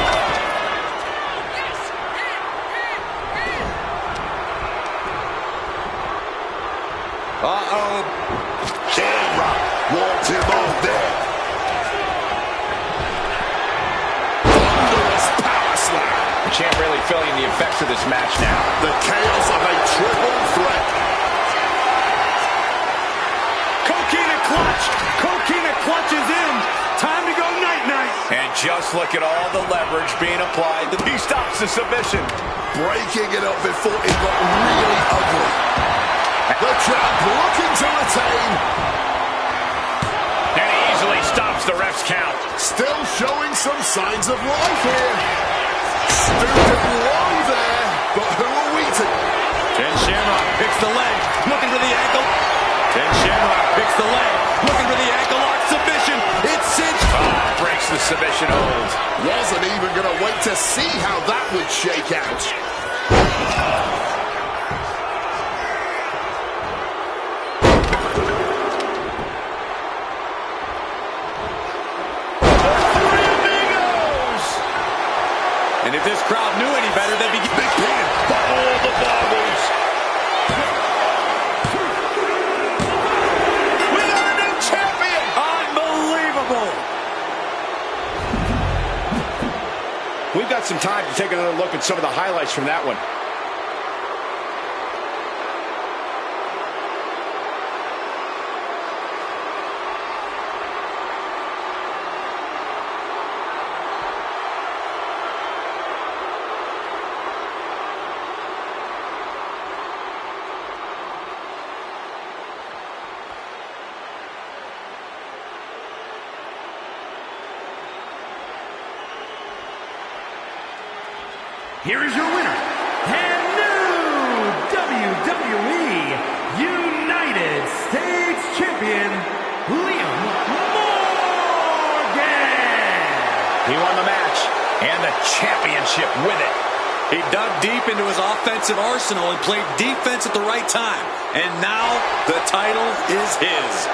Uh-oh. Shamrock wants him on there. Thunderous power slam. The champ really feeling the effects of this match now. The chaos of a triple threat. Coquina clutch. Coquina clutch is in. Time to go night-night. And just look at all the leverage being applied. He stops the submission. Breaking it up before it got really ugly. The champ looking to retain. And he easily stops the ref's count. Still showing some signs of life here. Stooping low there, but who are we to... Ken Shamrock picks the leg, looking for the ankle. Ken Shamrock picks the leg, looking for the ankle lock submission. It's cinched. Breaks the submission hold. Wasn't even going to wait to see how that would shake out. And if this crowd knew any better, they'd be big pin. All the bobbles. We got a new champion! Unbelievable. We've got some time to take another look at some of the highlights from that one. Here is your winner, and new WWE United States Champion, Liam Morgan. He won the match and the championship with it. He dug deep into his offensive arsenal and played defense at the right time. And now the title is his.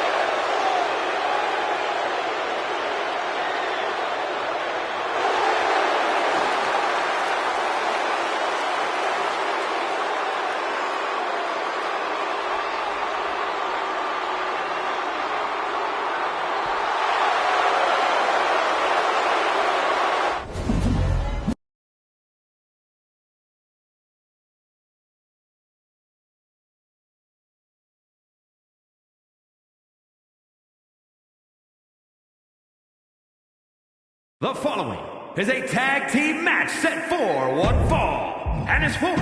The following is a tag team match set for one fall and is for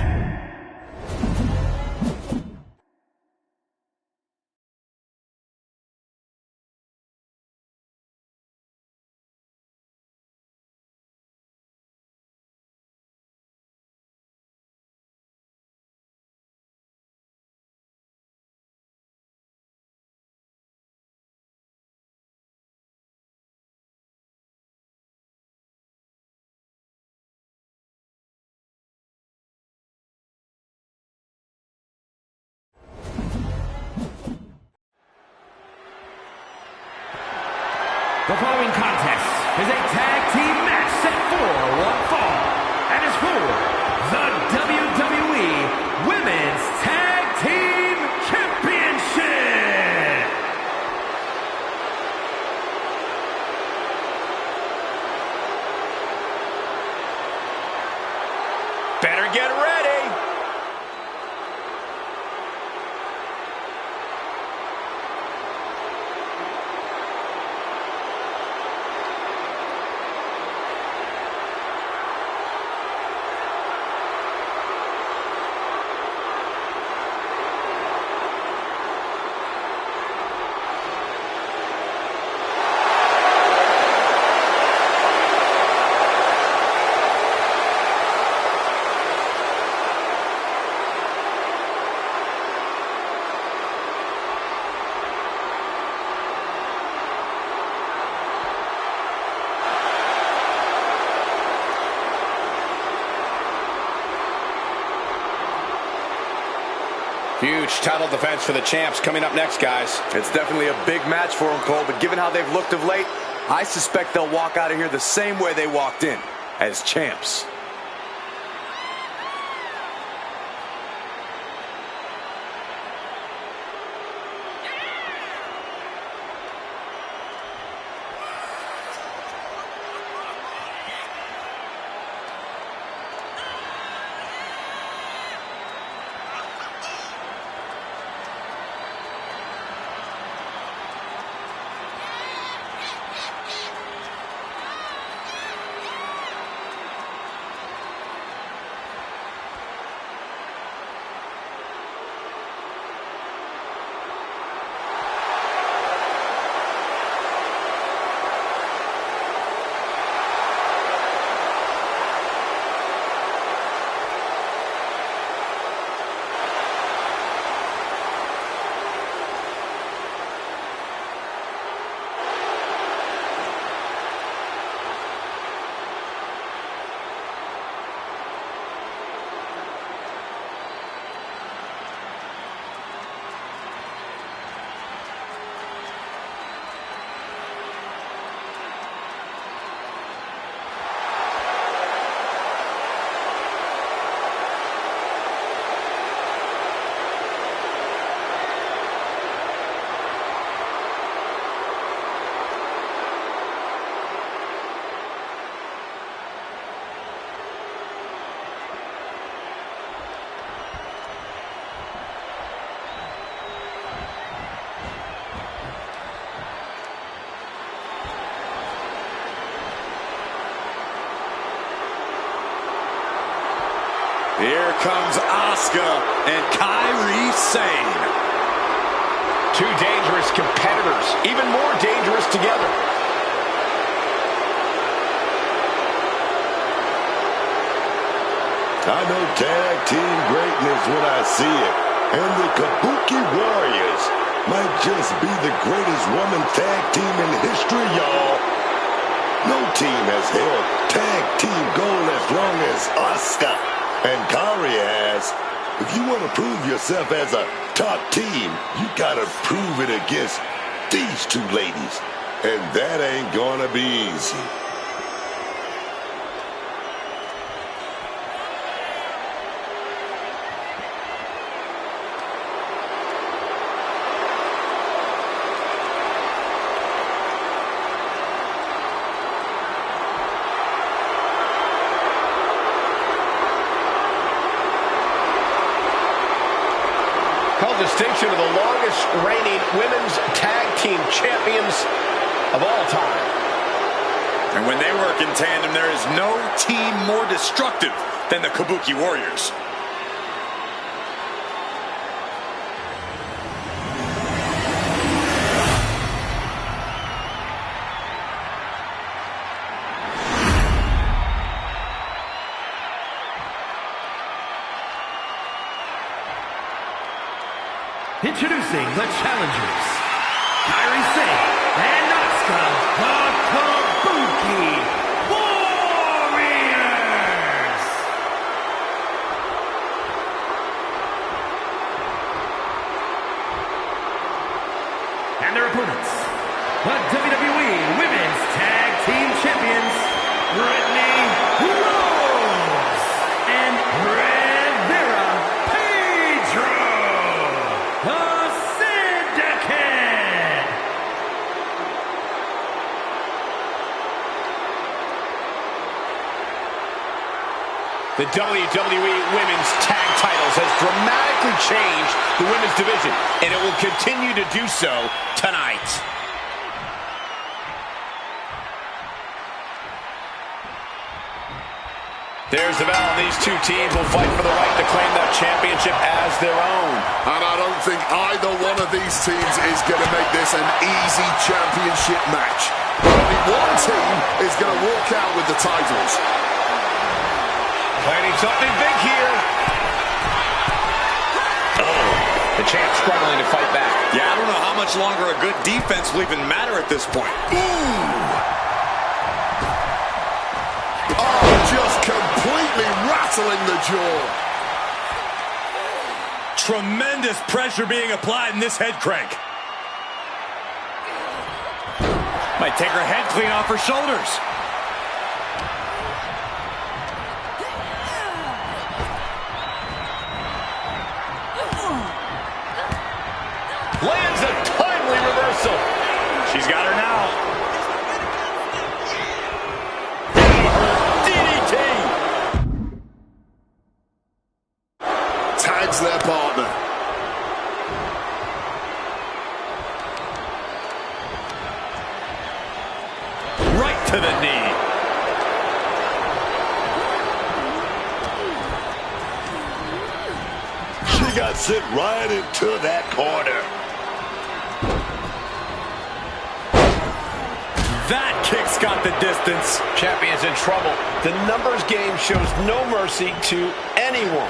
The following contest is a tag team match set for one fall and is for the WWE Women's Tag Team Championship. Better get ready. Huge title defense for the champs coming up next, guys. It's definitely a big match for them, Cole, but given how they've looked of late, I suspect they'll walk out of here the same way they walked in, as champs. Here comes Asuka and Kairi Sane. Two dangerous competitors, even more dangerous together. I know tag team greatness when I see it. And the Kabuki Warriors might just be the greatest woman tag team in history, y'all. No team has held tag team gold as long as Asuka and Kairi has. If you want to prove yourself as a top team, you got to prove it against these two ladies. And that ain't gonna be easy. Held distinction of the longest reigning women's tag team champions of all time. And when they work in tandem, there is no team more destructive than the Kabuki Warriors. Introducing the challengers, Kairi Sane and Asuka, the Kabuki Warriors! And their opponents, the WWE Women's Tag Team Champions, Brittany Rose and Rivera Pedro! The Syndicate! The WWE Women's Tag Titles has dramatically changed the women's division, and it will continue to do so tonight. There's the bell, and these two teams will fight for the right to claim that championship as their own. And I don't think either one of these teams is going to make this an easy championship match. But only one team is going to walk out with the titles. Planning something big here. Oh, the champ struggling to fight back. Yeah, I don't know how much longer a good defense will even matter at this point. Oh, just completely rattling the jaw. Tremendous pressure being applied in this head crank. Might take her head clean off her shoulders. Lands a timely reversal. She's got her now. DDT. Tags their partner. Right to the knee. She got sent right into that corner. That kick's got the distance. Champion's in trouble. The numbers game shows no mercy to anyone.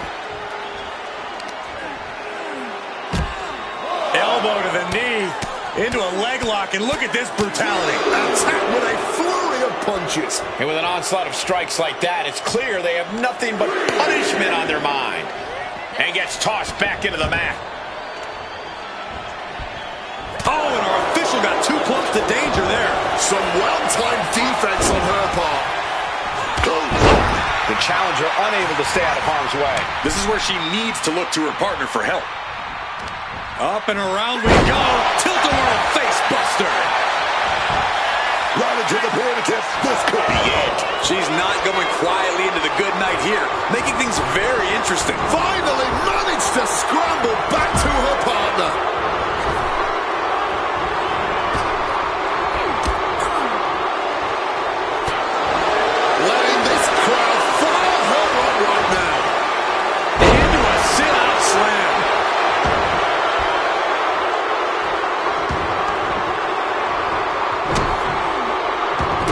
Elbow to the knee, into a leg lock, and look at this brutality. Attack with a flurry of punches. And with an onslaught of strikes like that, it's clear they have nothing but punishment on their mind. And gets tossed back into the mat. Oh, and our official got too close to danger there. Some well-timed defense on her part. The challenger unable to stay out of harm's way. This is where she needs to look to her partner for help. Up and around we go. Tilt-a-whirl face buster. Right into the pin. This could be it. She's not going quietly into the good night here, making things very interesting. Finally managed to scramble back to her partner. Letting this crowd fire her up right now. Into a sit-out slam.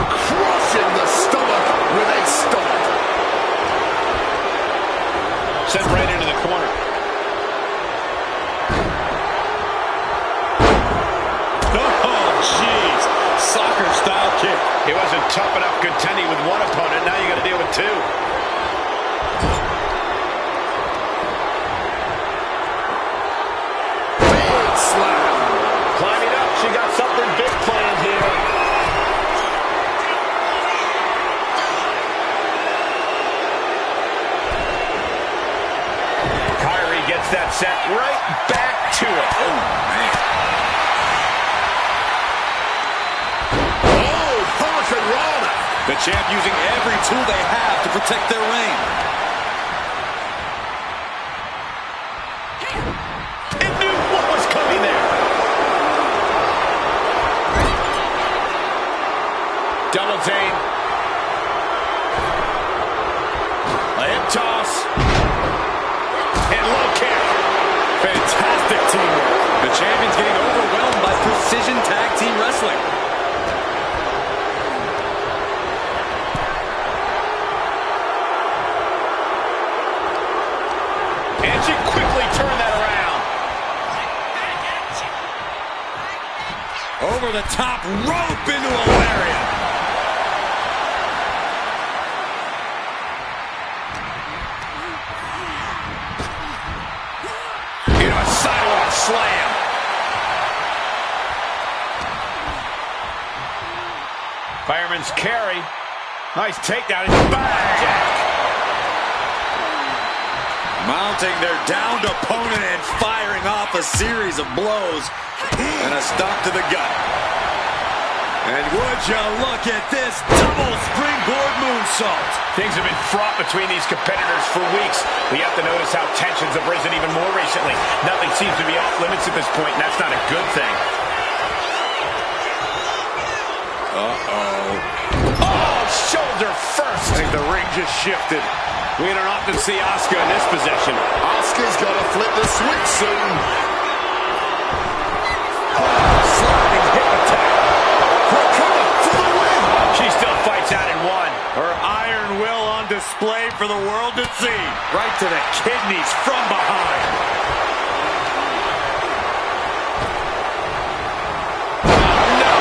Crushing the stomach with a stomp. Sent right into the corner. Oh, jeez. Soccer-style kick. It wasn't tough enough contending with one opponent. Now you got to deal with two. Big slam. Climbing up. She got something big planned here. Kyrie gets that set right back to it. Oh, man. Oh, Hurricane Rana. The champ using every tool they have to protect their reign. It knew what was coming there. Double team. A hip toss. And low kick. Fantastic teamwork. The champion's getting overwhelmed by precision tag team wrestling. And she quickly turned that around. Over the top rope into a lariat. Into a sidewalk slam. Fireman's carry. Nice takedown. Back. Mounting their downed opponent and firing off a series of blows and a stop to the gut. And would you look at this double springboard moonsault. Things have been fraught between these competitors for weeks. But you have to notice how tensions have risen even more recently. Nothing seems to be off limits at this point, and that's not a good thing. Oh, shoulder first. I think the ring just shifted. We don't often see Asuka in this position. Asuka's got to flip the switch soon. Sliding hip attack. Recover for the win. She still fights out in one. Her iron will on display for the world to see. Right to the kidneys from behind. Oh, no.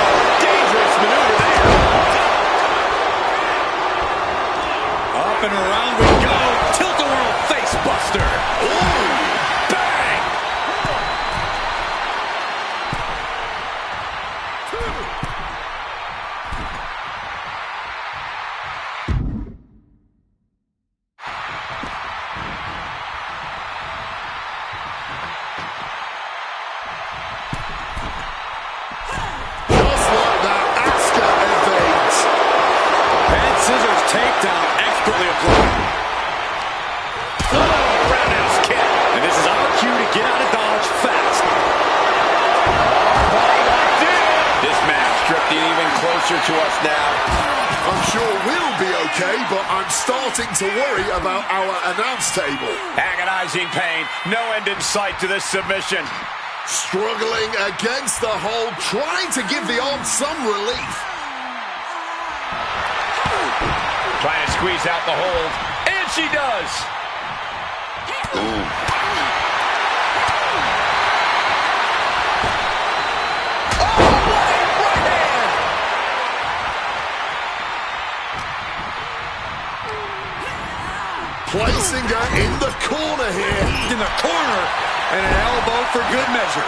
Dangerous maneuver there. Up and around we go. Tilt-a-whirl face buster. Ooh. Bang. Just like that, Asuka evades. And scissors takedown expertly applied. Roundhouse kick. And this is our cue to get out of Dodge fast. This match drifting even closer to us now. I'm sure we'll be okay, but I'm starting to worry about our announce table. Agonizing pain. No end in sight to this submission. Struggling against the hold, trying to give the arm some relief. Trying to squeeze out the hold. And she does. Placing her in the corner here. In the corner, and an elbow for good measure.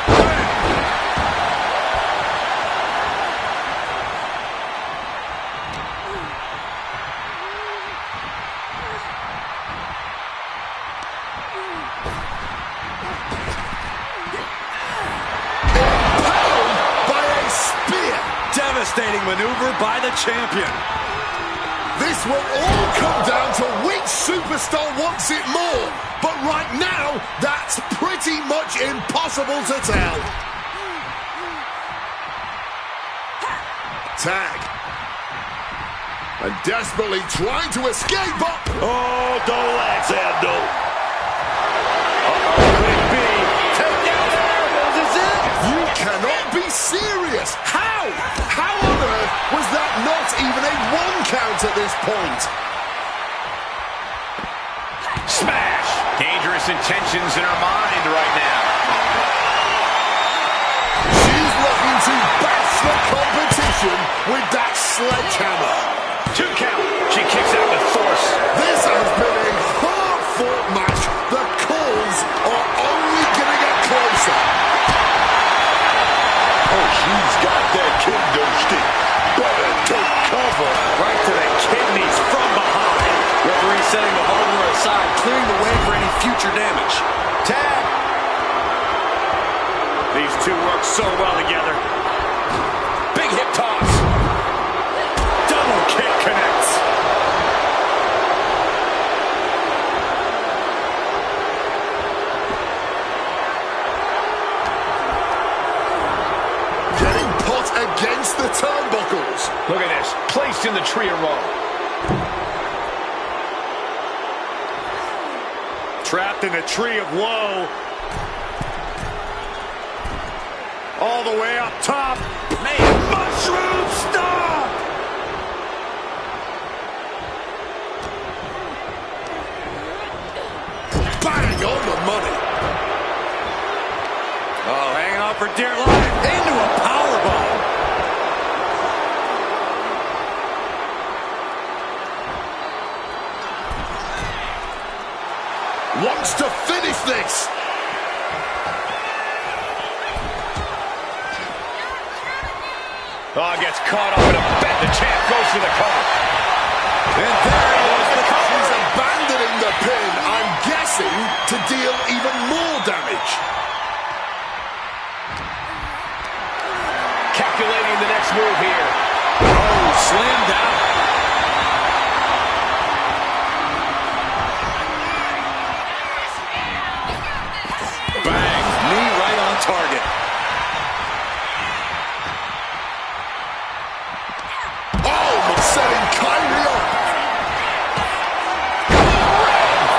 Impaled by a spear. Devastating maneuver by the champion. This will all come down to which superstar wants it more. But right now, that's pretty much impossible to tell. Tag. And desperately trying to escape, but... Oh, don't lax, Abdo. Could it be? Take down there. This is it. You cannot be serious. How? How on earth was that not even a 1 count at this point? Smash. Dangerous intentions in her mind right now. She's looking to bash the competition with that sledgehammer. 2 count. She kicks out with force. This has been a hard-fought match. The calls are only going to get closer. Oh, she's got that kendo stick. Better take cover. Right to the kidneys from behind. Referee setting the hardware aside, clearing the way for any future damage. Tag. These two work so well together. Big hip toss. Double kick connects. this. Placed in the tree of woe. Trapped in a tree of woe. All the way up top. Man, Mushroom stomp! Bang on the money. oh, hanging on for dear life. Into a powerbomb. Wants to finish this. Oh, gets caught up in a bet. The champ goes for the cover. And there was the cover. He's abandoning the pin, I'm guessing, to deal even more damage. Calculating the next move here. Oh, slam down. Bang. Knee right on target. Setting Kyrie up.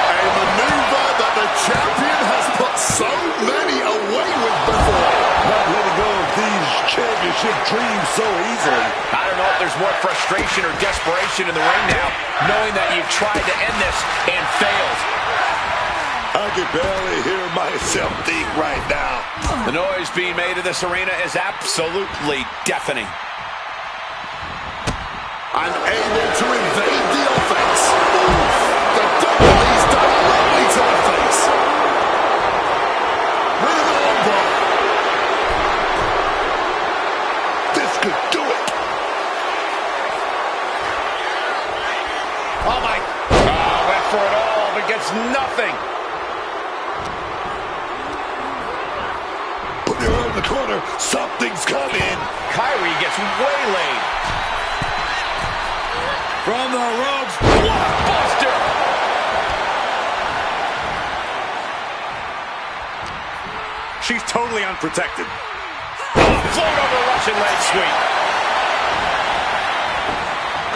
A maneuver that the champion has put so many away with before. Not letting go of these championship dreams so easily. I don't know if there's more frustration or desperation in the ring now, knowing that you've tried to end this and failed. I can barely hear myself think right now. The noise being made in this arena is absolutely deafening. And able to invade the offense. The WWE's done lovely to the face. With an elbow. This could do it. Oh, my. Oh, went for it all, but gets nothing. Put her in the corner. Something's coming. Kyrie gets waylaid. From the ropes. Blockbuster! She's totally unprotected. Float over Russian leg sweep.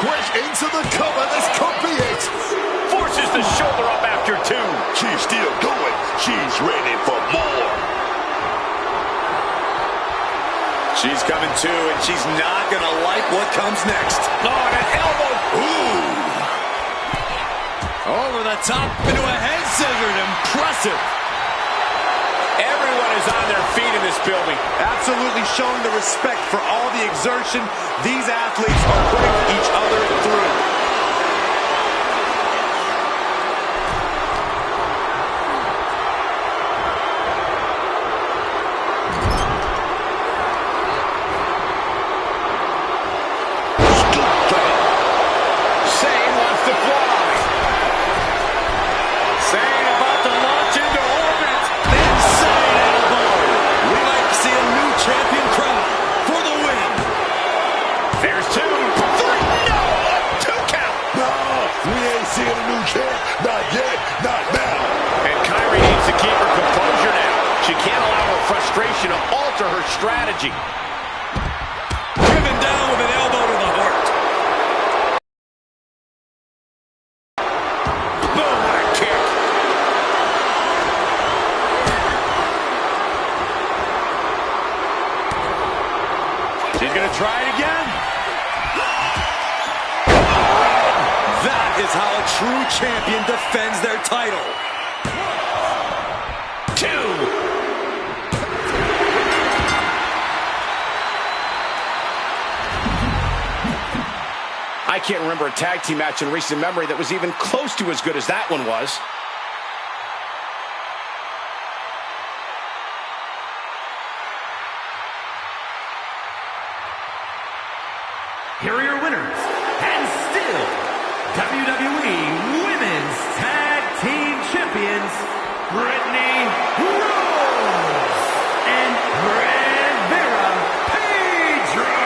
Quick into the cover. This could be it. Forces the shoulder up after two. She's still going. She's ready for more. She's coming too, and she's not going to like what comes next. Oh, and an elbow. Ooh. Over the top into a head scissors. Impressive. Everyone is on their feet in this building. Absolutely showing the respect for all the exertion these athletes are putting each other through. Not yet, not now. And Kyrie needs to keep her composure now. She can't allow her frustration to alter her strategy. Driven down with an elbow to the heart. Boom, what a kick. She's going to try it again. That is how a true champion defends their title. 2. I can't remember a tag team match in recent memory that was even close to as good as that one was. Here are your winners, and still WWE Women's Tag Team Champions, Brittany Rose and Rivera Pedro,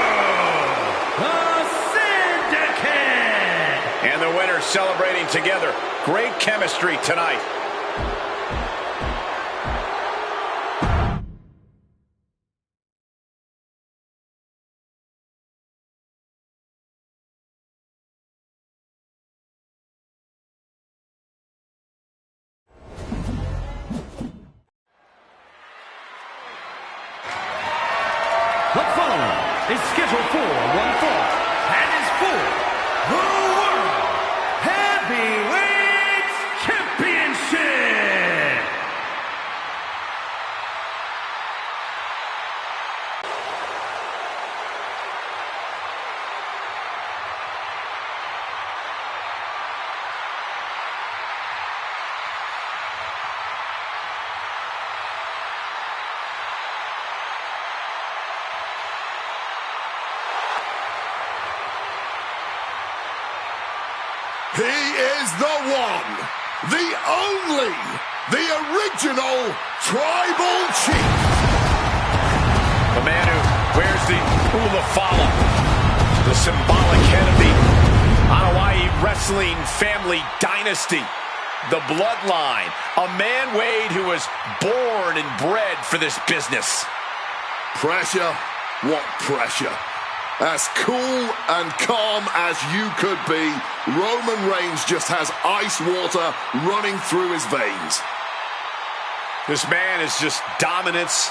the Syndicate. And the winners celebrating together. Great chemistry tonight. He is the one, the only, the original Tribal Chief. The man who wears the Ulafala, the symbolic head of the Hawaii Wrestling Family Dynasty, the bloodline, a man, Wade, who was born and bred for this business. Pressure? What pressure? As cool and calm as you could be, Roman Reigns just has ice water running through his veins. This man is just dominance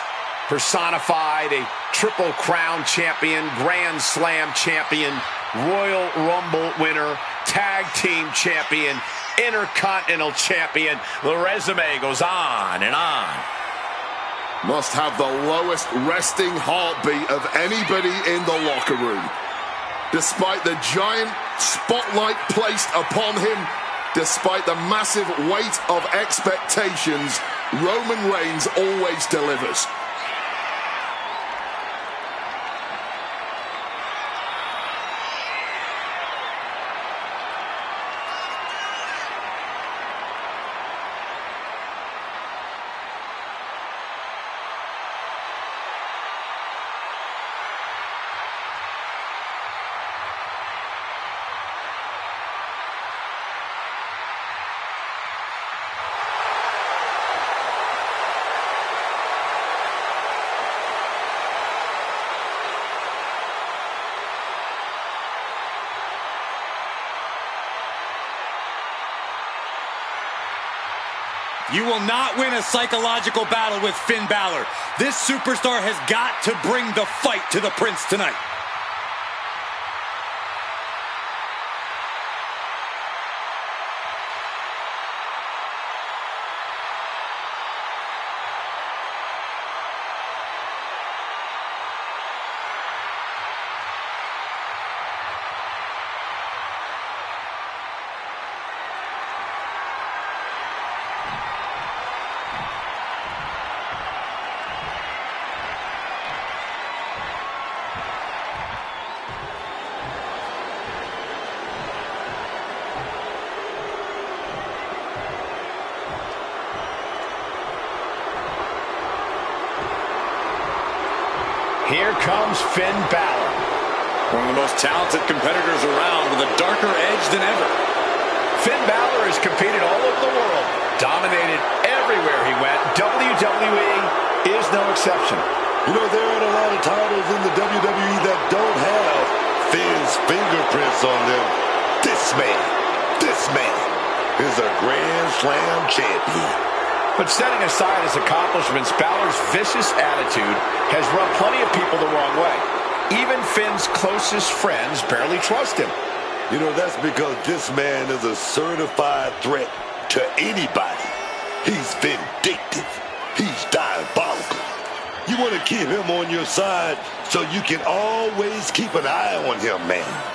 personified, a Triple Crown champion, Grand Slam champion, Royal Rumble winner, Tag Team champion, Intercontinental champion. The resume goes on and on. Must have the lowest resting heartbeat of anybody in the locker room. Despite the giant spotlight placed upon him, despite the massive weight of expectations, Roman Reigns always delivers. You will not win a psychological battle with Finn Balor. This superstar has got to bring the fight to the Prince tonight. Here comes Finn Balor. One of the most talented competitors around with a darker edge than ever. Finn Balor has competed all over the world, dominated everywhere he went. WWE is no exception. You know, there are a lot of titles in the WWE that don't have Finn's fingerprints on them. This man is a Grand Slam champion. But setting aside his accomplishments, Balor's vicious attitude has rubbed plenty of people the wrong way. Even Finn's closest friends barely trust him. You know, that's because this man is a certified threat to anybody. He's vindictive. He's diabolical. You want to keep him on your side so you can always keep an eye on him, man.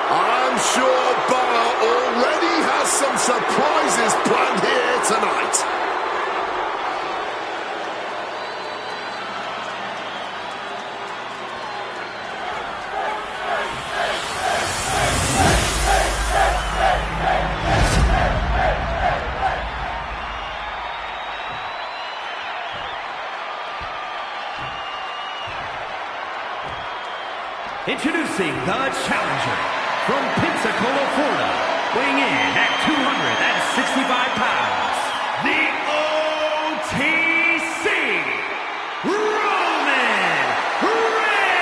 I'm sure Balor already has some surprises planned here tonight. Introducing the challenger from Pensacola, Florida, weighing in at 265 pounds, the OTC, Roman Reigns!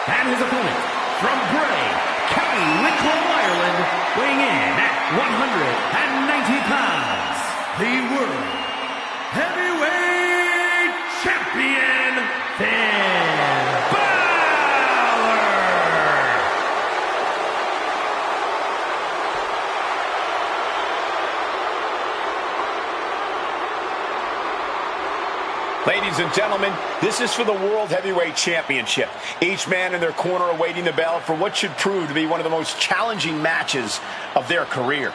And his opponent, from Bray, County Wicklow, Ireland, weighing in at 190 pounds, the World Heavyweight Champion, Finn Balor. Ladies and gentlemen, this is for the World Heavyweight Championship. Each man in their corner awaiting the bell for what should prove to be one of the most challenging matches of their career.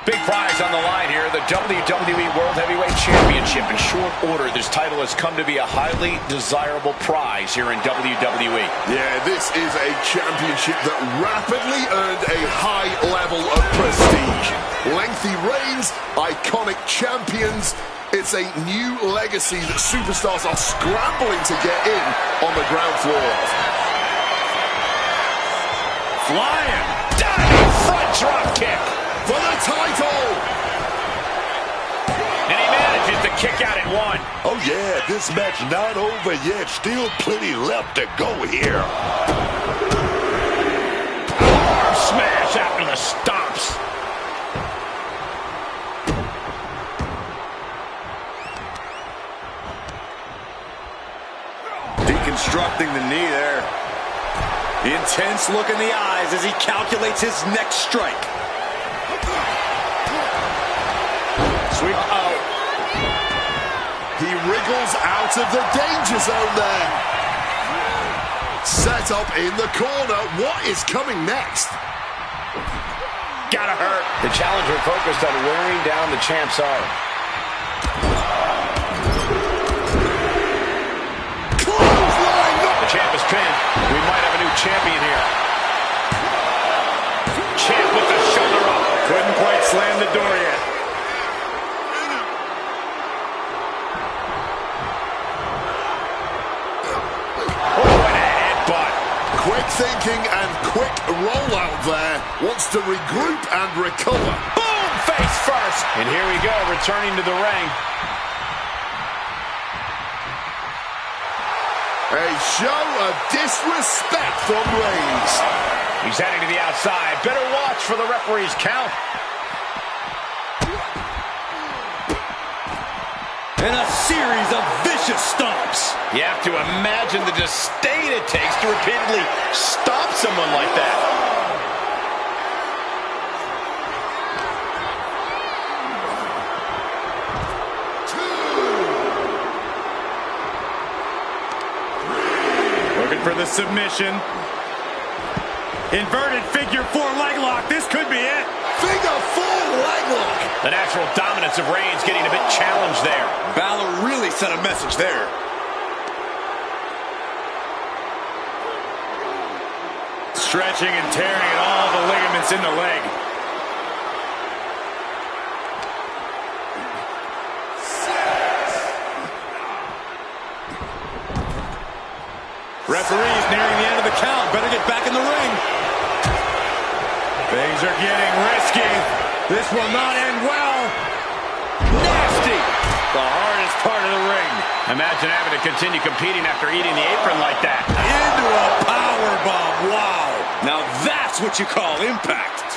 Big prize on the line here, the WWE World Heavyweight Championship. In short order, this title has come to be a highly desirable prize here in WWE. Yeah, this is a championship that rapidly earned a high level of prestige. Lengthy reigns, iconic champions. It's a new legacy that superstars are scrambling to get in on the ground floor. Flying, diving front drop kick. For the title! And he manages to kick out at one. Oh yeah, this match not over yet. Still plenty left to go here. Arm smash after the stomps. Deconstructing the knee there. The intense look in the eyes as he calculates his next strike. Sweep. Uh-oh. He wriggles out of the danger zone there. Set up in the corner. What is coming next? Gotta hurt. The challenger focused on wearing down the champ's arm. Clothesline! The champ is pinned. We might have a new champion here. Champ with the shoulder up. Couldn't quite slam the door yet. Quick thinking and quick rollout there. Wants to regroup and recover. Boom! Face first. And here we go, returning to the ring. A show of disrespect from Reigns. He's heading to the outside. Better watch for the referee's count. And a series of vicious stomps. You have to imagine the disdain it takes to repeatedly stomp someone like that. Looking for the submission. Inverted figure four leg lock. This could be it. Figure four leg lock. The natural dominance of Reigns getting a bit challenged there. Balor really sent a message there. Stretching and tearing at all the ligaments in the leg. Referee's nearing the end of the count. Better get back in the ring. Things are getting risky. This will not end well. Nasty. The hardest part of the ring. Imagine having to continue competing after eating the apron like that. Into a powerbomb. Wow. Now that's what you call impact.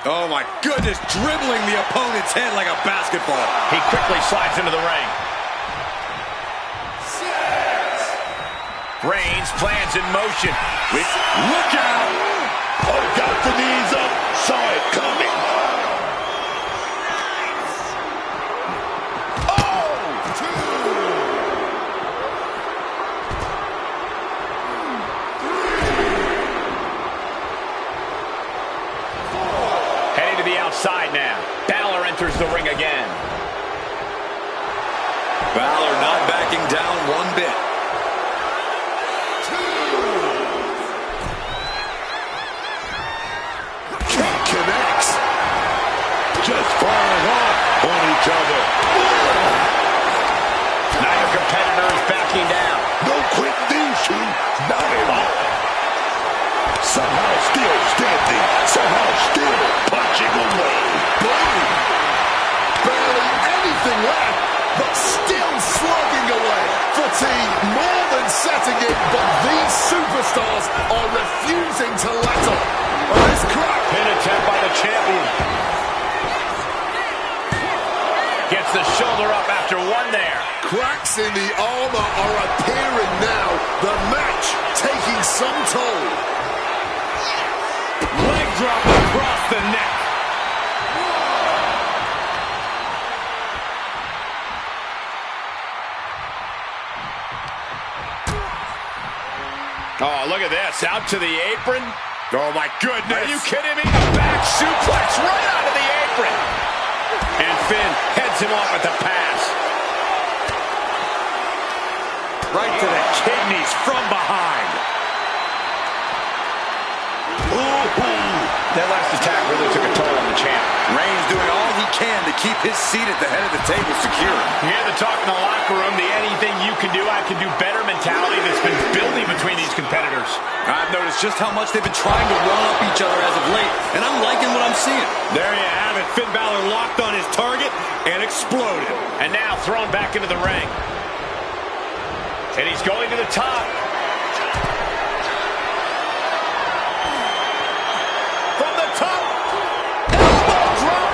Oh my goodness, dribbling the opponent's head like a basketball. He quickly slides into the ring. Reigns plans in motion. Look out! Oh, got the knees up. Saw it coming. Heading to the outside now. Balor enters the ring again. Balor not backing down one bit. Kick connects. Just on each other. Neither competitor is backing down. No quitting these two, not at all. Somehow still standing, somehow still punching away. Boom! Barely anything left, but still slugging away. Fatigue more than setting in, but these superstars are refusing to let up. Nice crack. Pin attempt by the champion. Gets the shoulder up after one there. Cracks in the armor are appearing now. The match taking some toll. Leg drop across the neck. Oh, look at this. Out to the apron. Oh, my goodness. Are you kidding me? A back suplex right onto the apron. And Finn heads him off with the pass. Right to the kidneys from behind. That last attack really took a toll on the champ. Reigns doing all he can to keep his seat at the head of the table secure. You hear the talk in the locker room, the anything you can do, I can do better mentality that's been building between these competitors. I've noticed just how much they've been trying to one-up each other as of late, and I'm liking what I'm seeing. There you have it. Finn Balor locked on his target and exploded. And now thrown back into the ring. And he's going to the top. From the top. Elbow drop.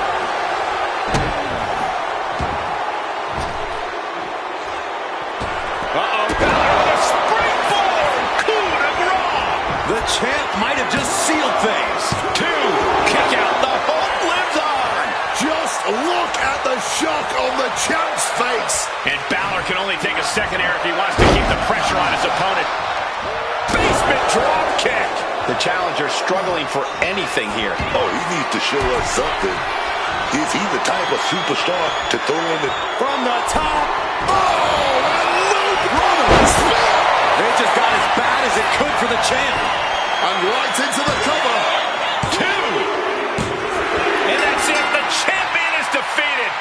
Uh-oh. Balor with a springboard. Coup de grace. The champ might have just sealed things. Two. Kick out. The hope lives on. Just look at the shock on the champ's face. And Balor can only take a second here if he wants to keep the pressure on his opponent. Basement drop kick. The challenger struggling for anything here. Oh, he needs to show us something. Is he the type of superstar to throw in the... From the top. Oh, and loop runner spin. It just got as bad as it could for the champ. And right into the cover. Two. And that's it. The champion is defeated.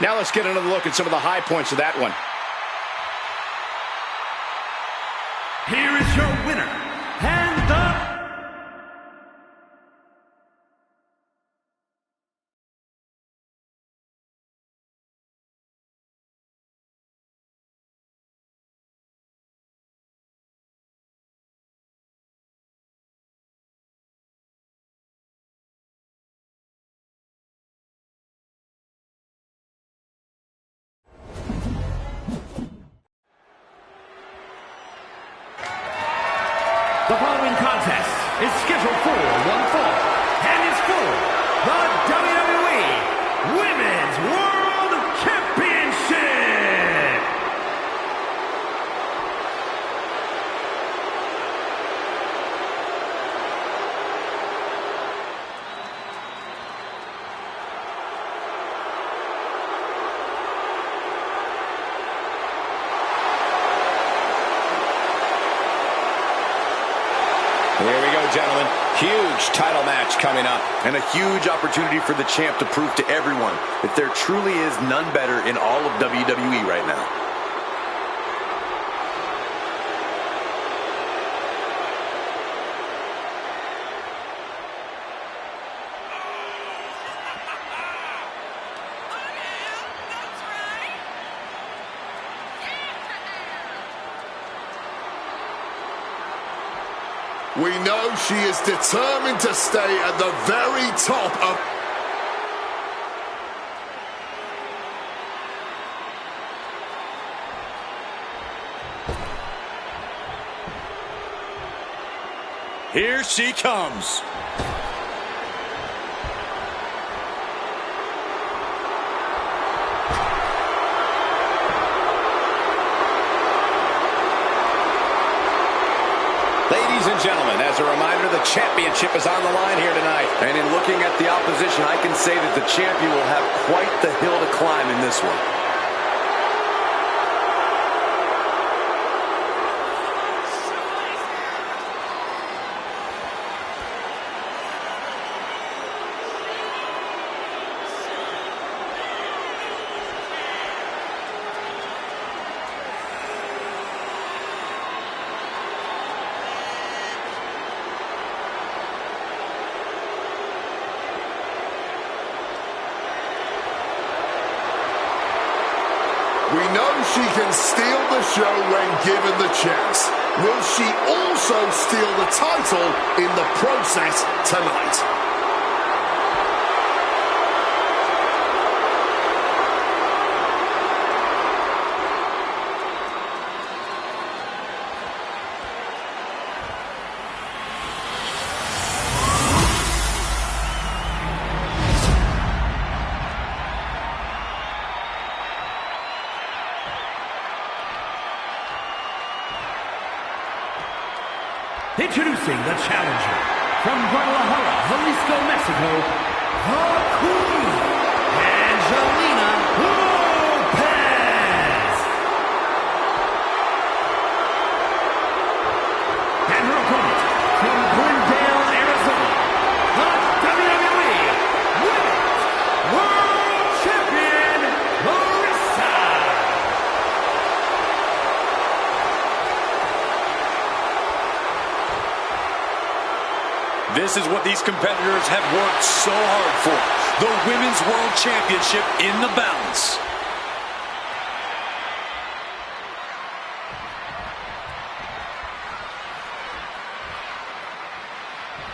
Now let's get another look at some of the high points of that one. Here is your winner, and the... The following contest is scheduled for one fall and is for the WWE Women's World Championship. Here we go, gentlemen. Huge title match coming up. And a huge opportunity for the champ to prove to everyone that there truly is none better in all of WWE right now. We know she is determined to stay at the very top of... Here she comes. Ladies and gentlemen, as a reminder, the championship is on the line here tonight. And in looking at the opposition, I can say that the champion will have quite the hill to climb in this one. She can steal the show when given the chance. Will she also steal the title in the process tonight? Introducing the challenger from Guadalajara, Jalisco, Mexico, the Queen, Angelina Lopez. And her opponent from Glendale, Arizona, the WWE Women's World Champion, Marissa. This is what these competitors have worked so hard for. The Women's World Championship in the balance.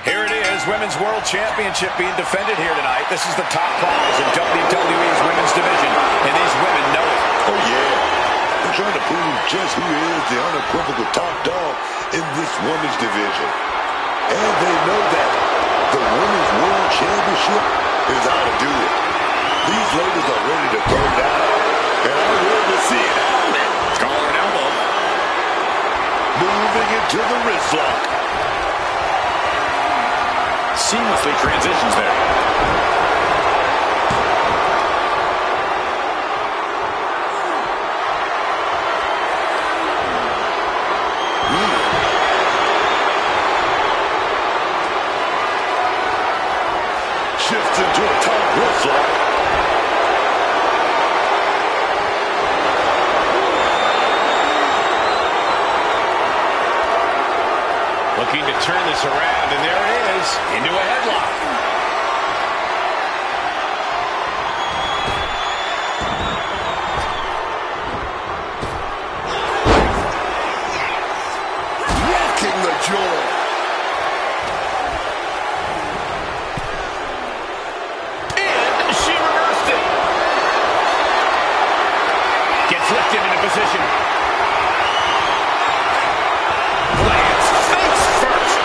Here it is, Women's World Championship being defended here tonight. This is the top prize in WWE's women's division, and these women know it. Oh, yeah. They're trying to prove just who is the unequivocal top dog in this women's division. And they know that the Women's World Championship is how to do it. These ladies are ready to throw down. And I'm ready to see it happen. Collar and elbow. Moving into the wrist lock. Seamlessly transitions there. Shifts into a top wrist lock. Looking to turn this around, and there it is, into a headlock. Rocking the jaw. And she reversed it. Gets lifted into position. Lands face first.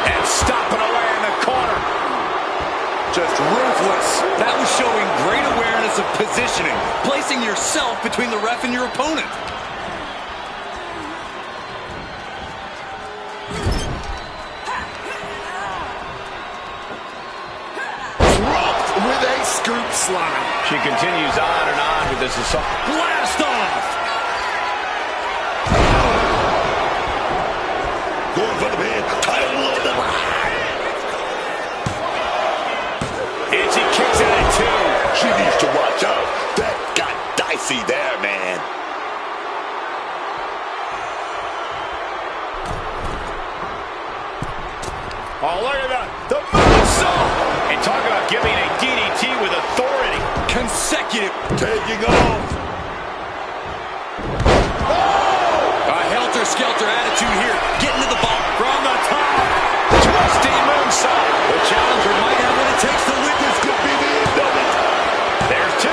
And stomping away in the corner. Just ruthless. That was showing great awareness of positioning, placing yourself between the ref and your opponent. Dropped with a scoop slam. She continues on and on with this assault. Blast off! Going for the man. Title on the line. And she kicks out at two. She needs to watch out. That got dicey there, man. Oh, look at that. The moonsault. And talk about giving a DDT with authority. Consecutive. Taking off. A helter-skelter attitude here. Getting to the bottom. From the top. Twisting moonsault. The challenger might have what it takes to win this. Could be the end of it. There's two.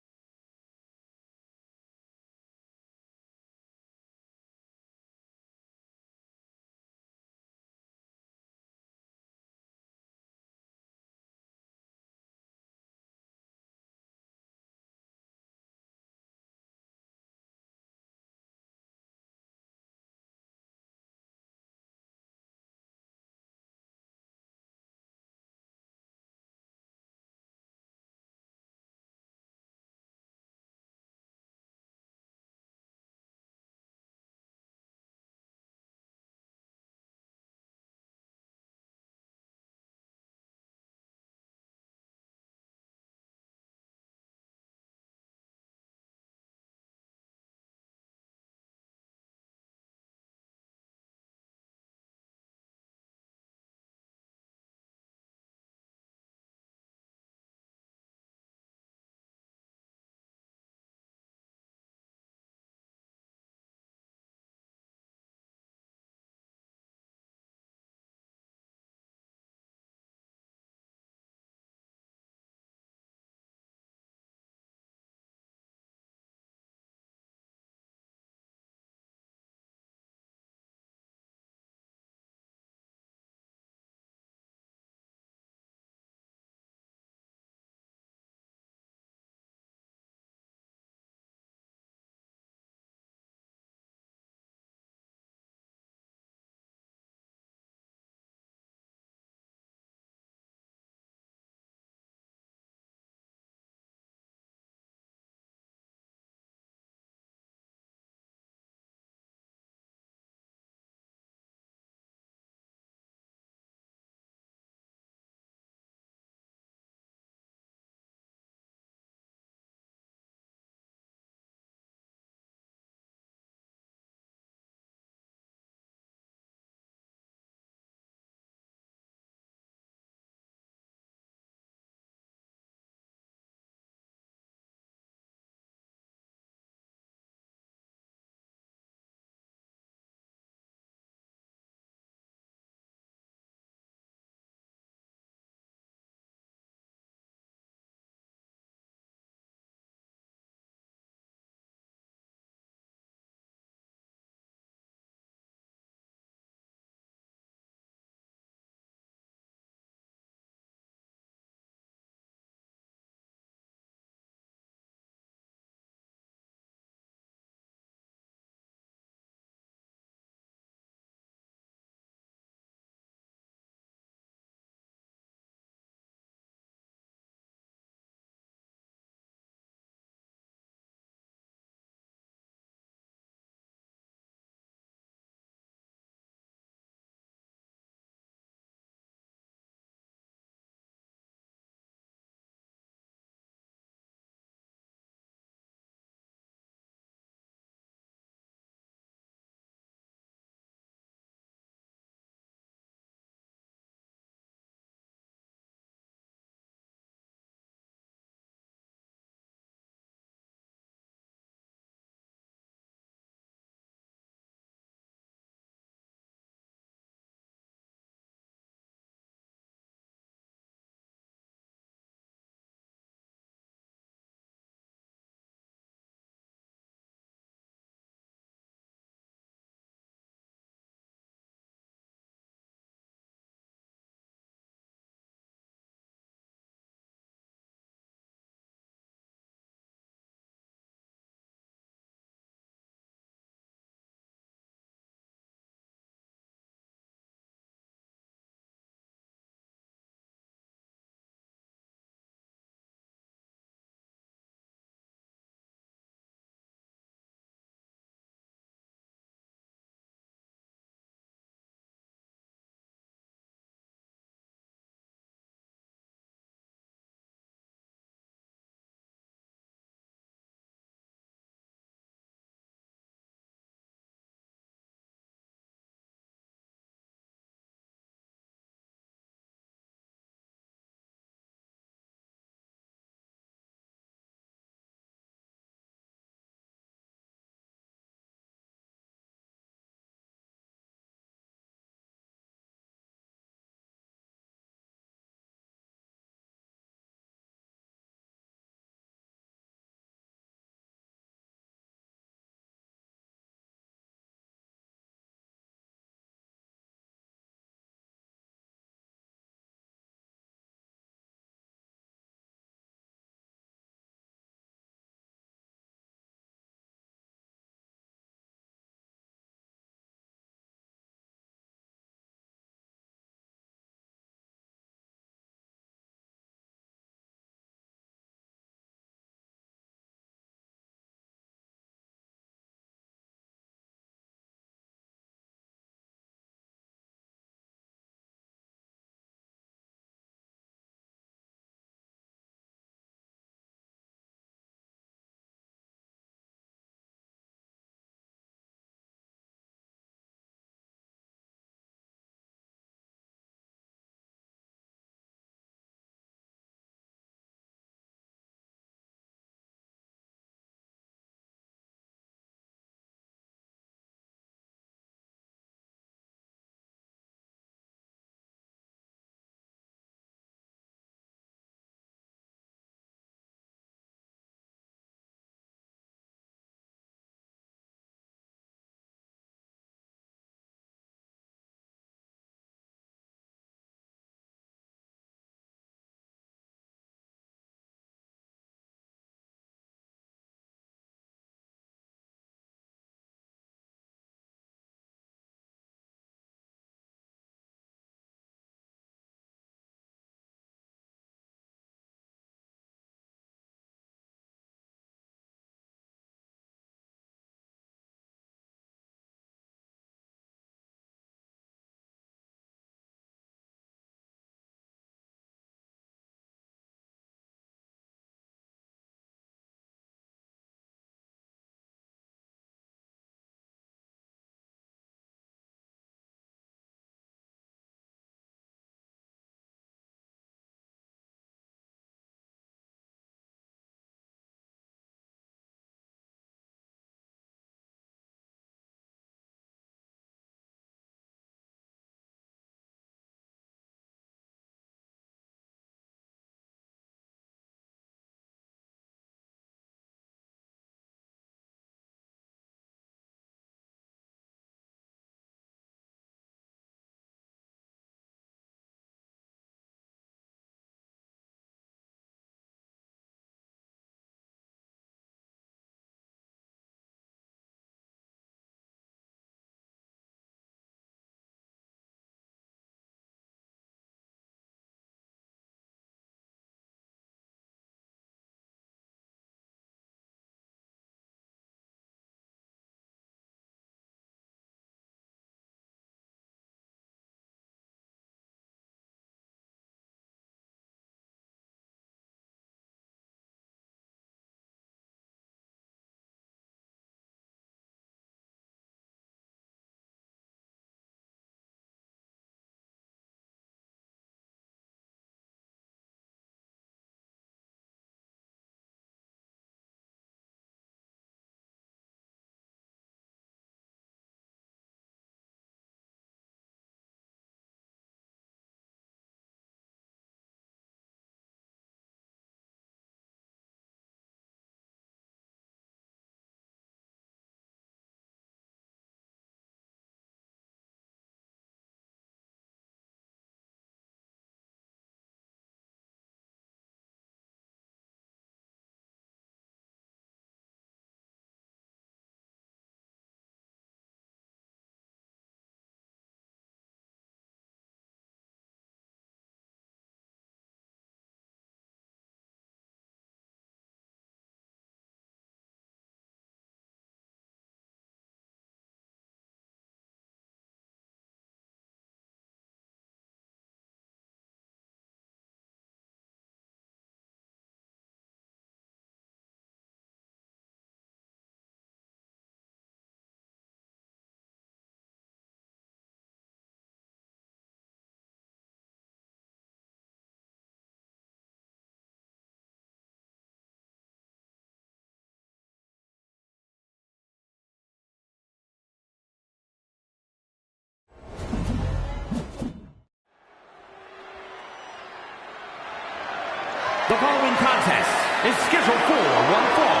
The following contest is scheduled for one fall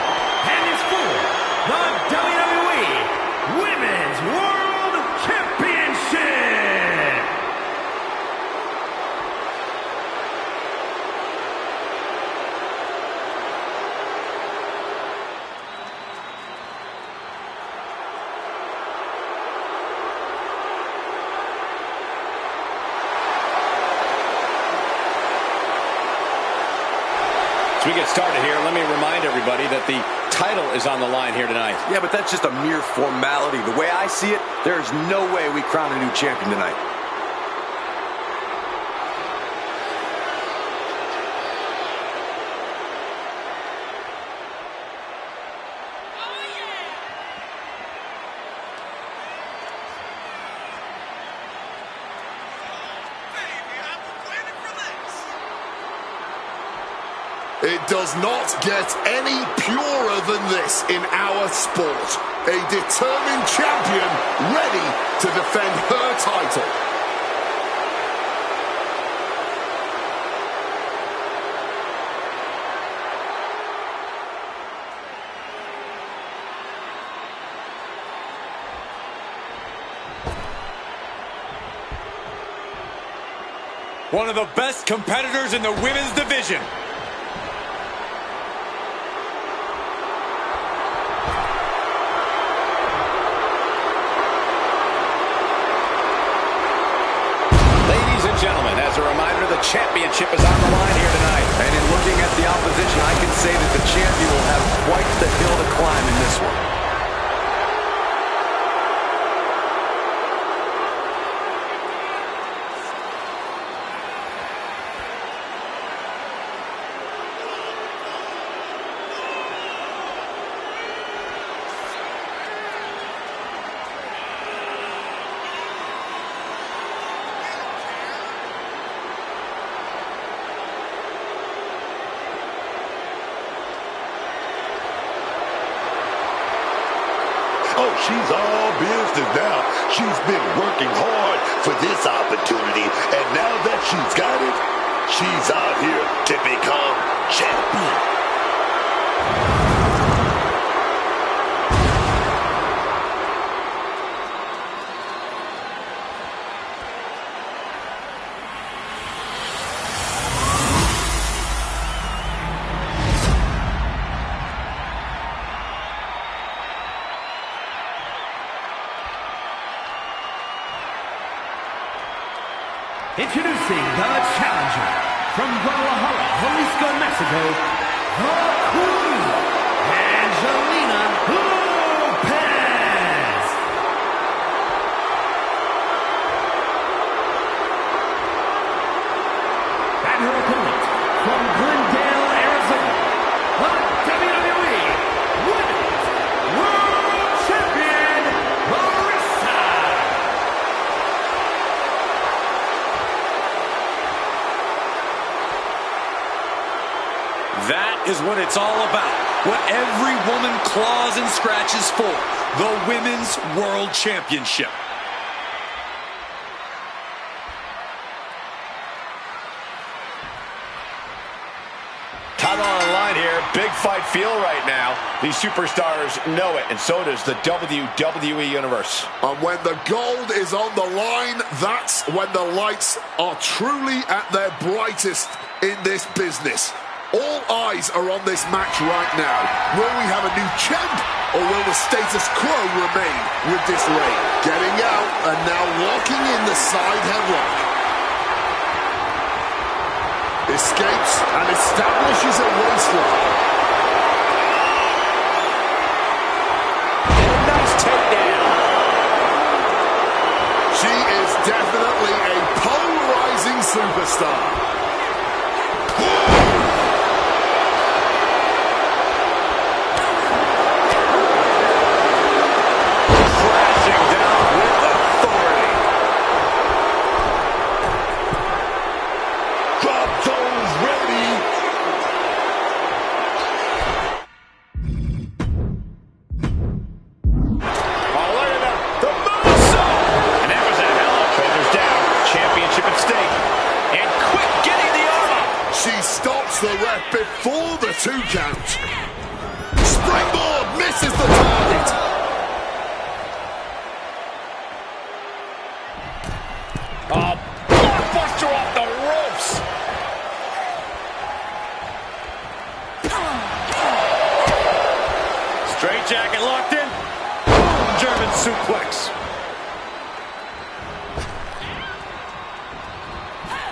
and is for the WWE Women's World Championship. As we get started here, let me remind everybody that the title is on the line here tonight. Yeah, but that's just a mere formality. The way I see it, there's no way we crown a new champion tonight. It does not get any purer than this in our sport. A determined champion ready to defend her title. One of the best competitors in the women's division. Gentlemen, as a reminder, the championship is on the line here tonight. And in looking at the opposition, I can say that the champion will have quite the hill to climb in this one. Oh, she's all business now. She's been working hard for this opportunity, and now that she's got it, she's out here to become champion. Introducing the challenger from Guadalajara, Jalisco, Mexico, the Queen, Angelina Lopez. And her opponent from Glendale, Arizona, the WWE Women's World Champion, Marissa. That is what it's all about. What every woman claws and scratches for. The Women's World Championship. Title on the line here. Big fight feel right now. These superstars know it, and so does the WWE Universe. And when the gold is on the line, that's when the lights are truly at their brightest in this business. All eyes are on this match right now. Will we have a new champ, or will the status quo remain with this reign? Getting out and now locking in the side headlock. Escapes and establishes a waistlock. Nice takedown. She is definitely a polarizing superstar. Championship at stake. And quick stops the ref before the 2 count. Springboard misses the target. Blockbuster off the ropes. Straight jacket locked in. German suplex.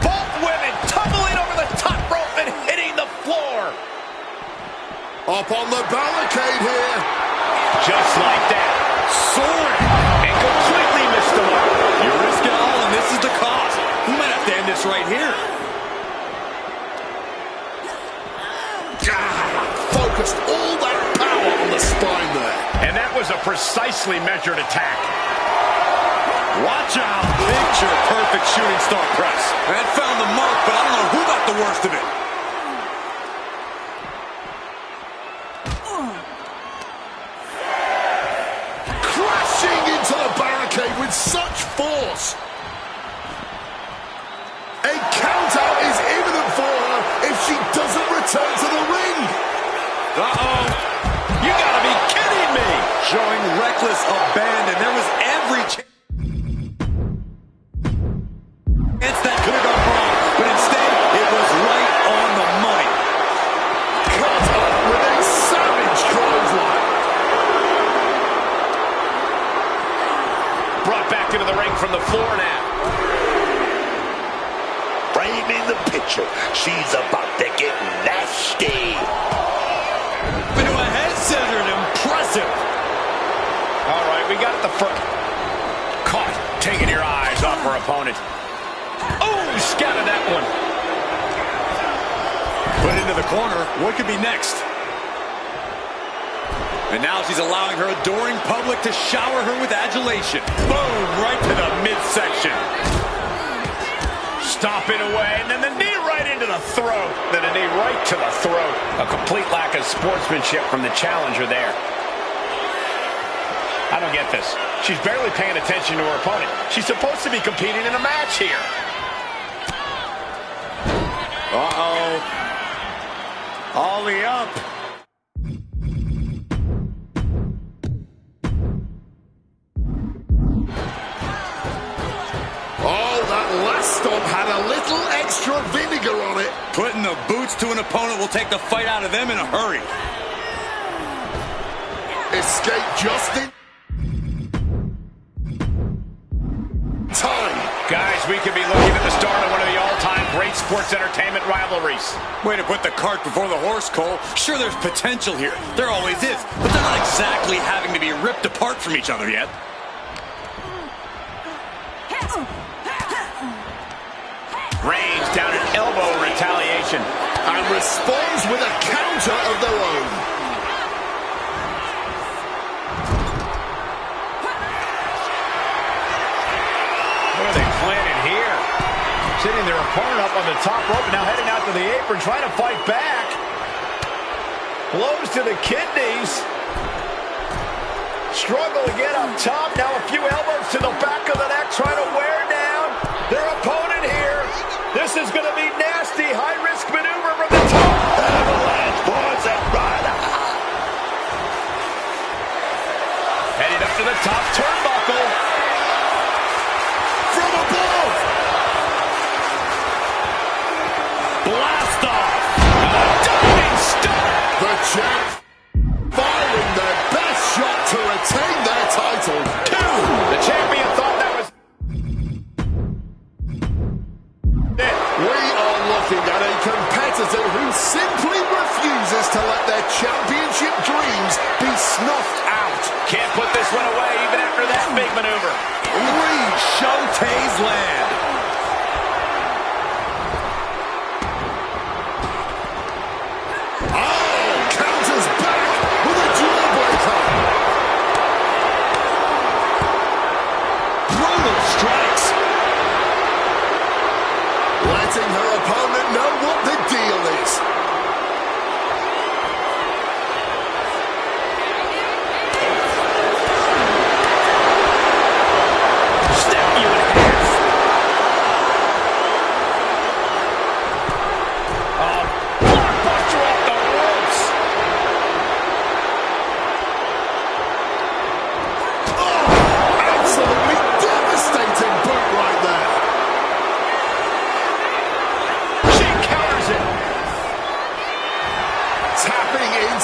Both women tumbling over the top rope and hitting the floor. Up on the barricade here. Just like that. Soaring. And completely missed the mark. You risk it all, and this is the cost. We might have to end this right here. Focused all that power on the spine there. And that was a precisely measured attack. Watch out. Picture perfect shooting star press. That found the mark, but I don't know who got the worst of it. Crashing into the barricade with such force. A countout is imminent for her if she doesn't return to the ring. Uh-oh. You gotta be kidding me. Showing reckless abandon. There was every chance that could have gone wrong, but instead it was right on the money. Cut off with a savage clothesline. Brought back into the ring from the floor now. Frame in the picture. She's about to get nasty. Into a head scissor, impressive. All right, we got it the first. Caught, taking your eyes off her opponent. Oh, scattered that one. Put into the corner. What could be next? And now she's allowing her adoring public to shower her with adulation. Boom, right to the midsection. Stomping away, and then the knee right into the throat. Then a knee right to the throat. A complete lack of sportsmanship from the challenger there. I don't get this. She's barely paying attention to her opponent. She's supposed to be competing in a match here. Uh-oh. Ollie up. Oh, that last stop had a little extra vinegar on it. Putting the boots to an opponent will take the fight out of them in a hurry. Escape just in time. Guys, we could be looking at the start of one of the all-time great sports entertainment rivalries. Way to put the cart before the horse, Cole. Sure, there's potential here. There always is. But they're not exactly having to be ripped apart from each other yet. Reigns down an elbow retaliation. And responds with a counter of their own. What are they planning here? Sitting their opponent up on the top rope, now heading out to the apron, trying to fight back. Blows to the kidneys. Struggle to get up top. Now a few elbows to the back of the neck, trying to wear down their opponent here. This is going to be nasty. High-risk maneuver from the top. Avalanche boys and rider. Heading up to the top turnbuckle. From above. Blast off. A diving stunner. The champ firing their best shot to retain their title. Two. The champion thought that was it. We are looking at a competitor who simply refuses to let their championship dreams be snuffed out. Can't put this one away even after that big maneuver. Reed Shote's land. Oh, counters back with a jawbreaker. Brutal strikes. Letting her opponent know what the deal is. Step you in half.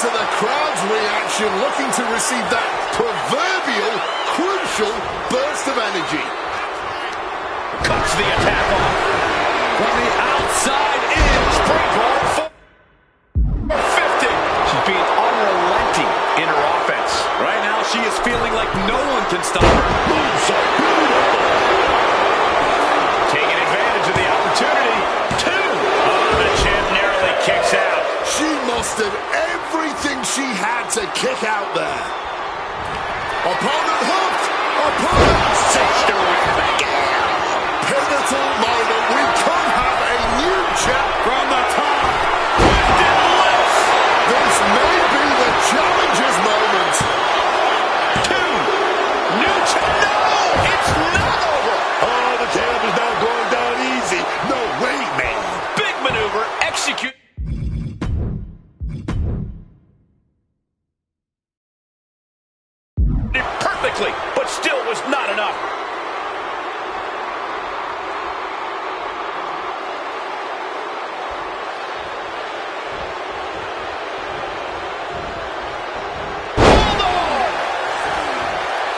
to the crowd's reaction, looking to receive that proverbial, crucial burst of energy. Cuts the attack off. From the outside in. Springboard for 50. She's being unrelenting in her offense. Right now, she is feeling like no one can stop her. Taking advantage of the opportunity. Two. Oh, the champ narrowly kicks out. She mustered everything she had to kick out there. Opponent hooked. Opponent stitched around again. Pivotal moment. We could have a new champ From the top. Lifted lips. This may be the challenger's moment. Two. New champ. No, it's not over. Oh, the champ is not going down easy. No way, man. Big maneuver. Execute. Perfectly, but still was not enough.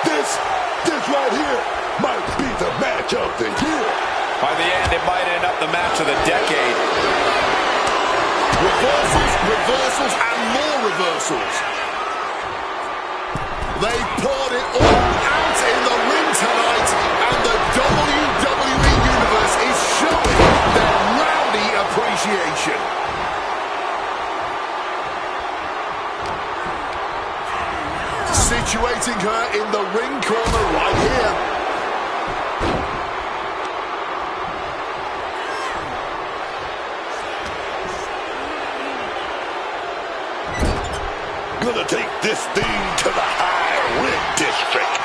This right here might be the match of the year. By the end, it might end up the match of the decade. Reversals, reversals, and more reversals. They poured it all out in the ring tonight, and the WWE Universe is showing their rowdy appreciation. Situating her in the ring corner right here. Gonna take this thing to the high ring district.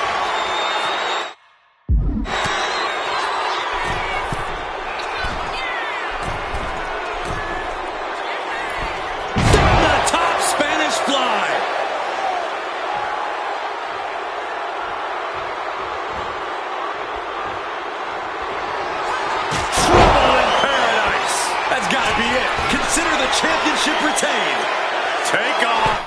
From the top, Spanish fly. Trouble in paradise. That's got to be it. Consider the championship retained. Take off.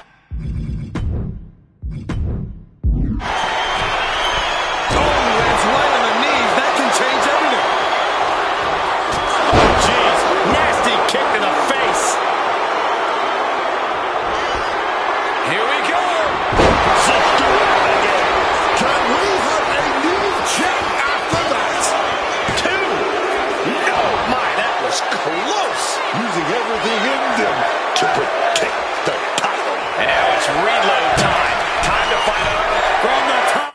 Using everything in them to protect the title. Now it's reload time. Time to find out from the top.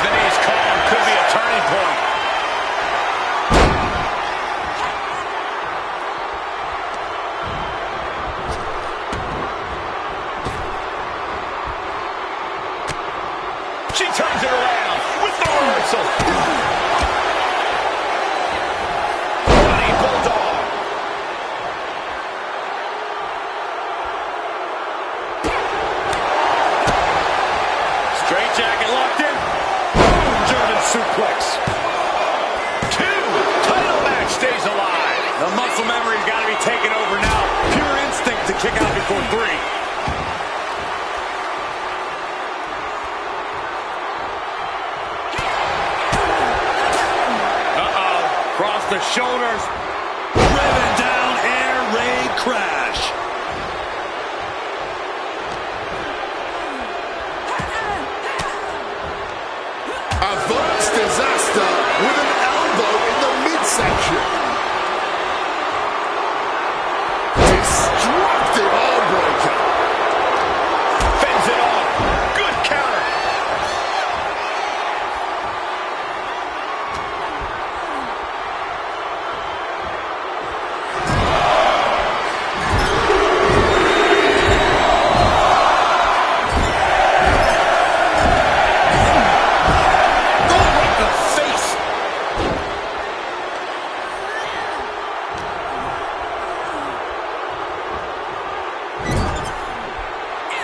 The knees calm. Could be a turning point. She turns it around with the reversal. Suplex. Two. Title match stays alive. The muscle memory's got to be taken over now. Pure instinct to kick out before three. Uh-oh. Cross the shoulders. Driven down, air raid crash. Advanced disaster with an elbow in the midsection. Destructive arm breaker. Fends it off. Good counter.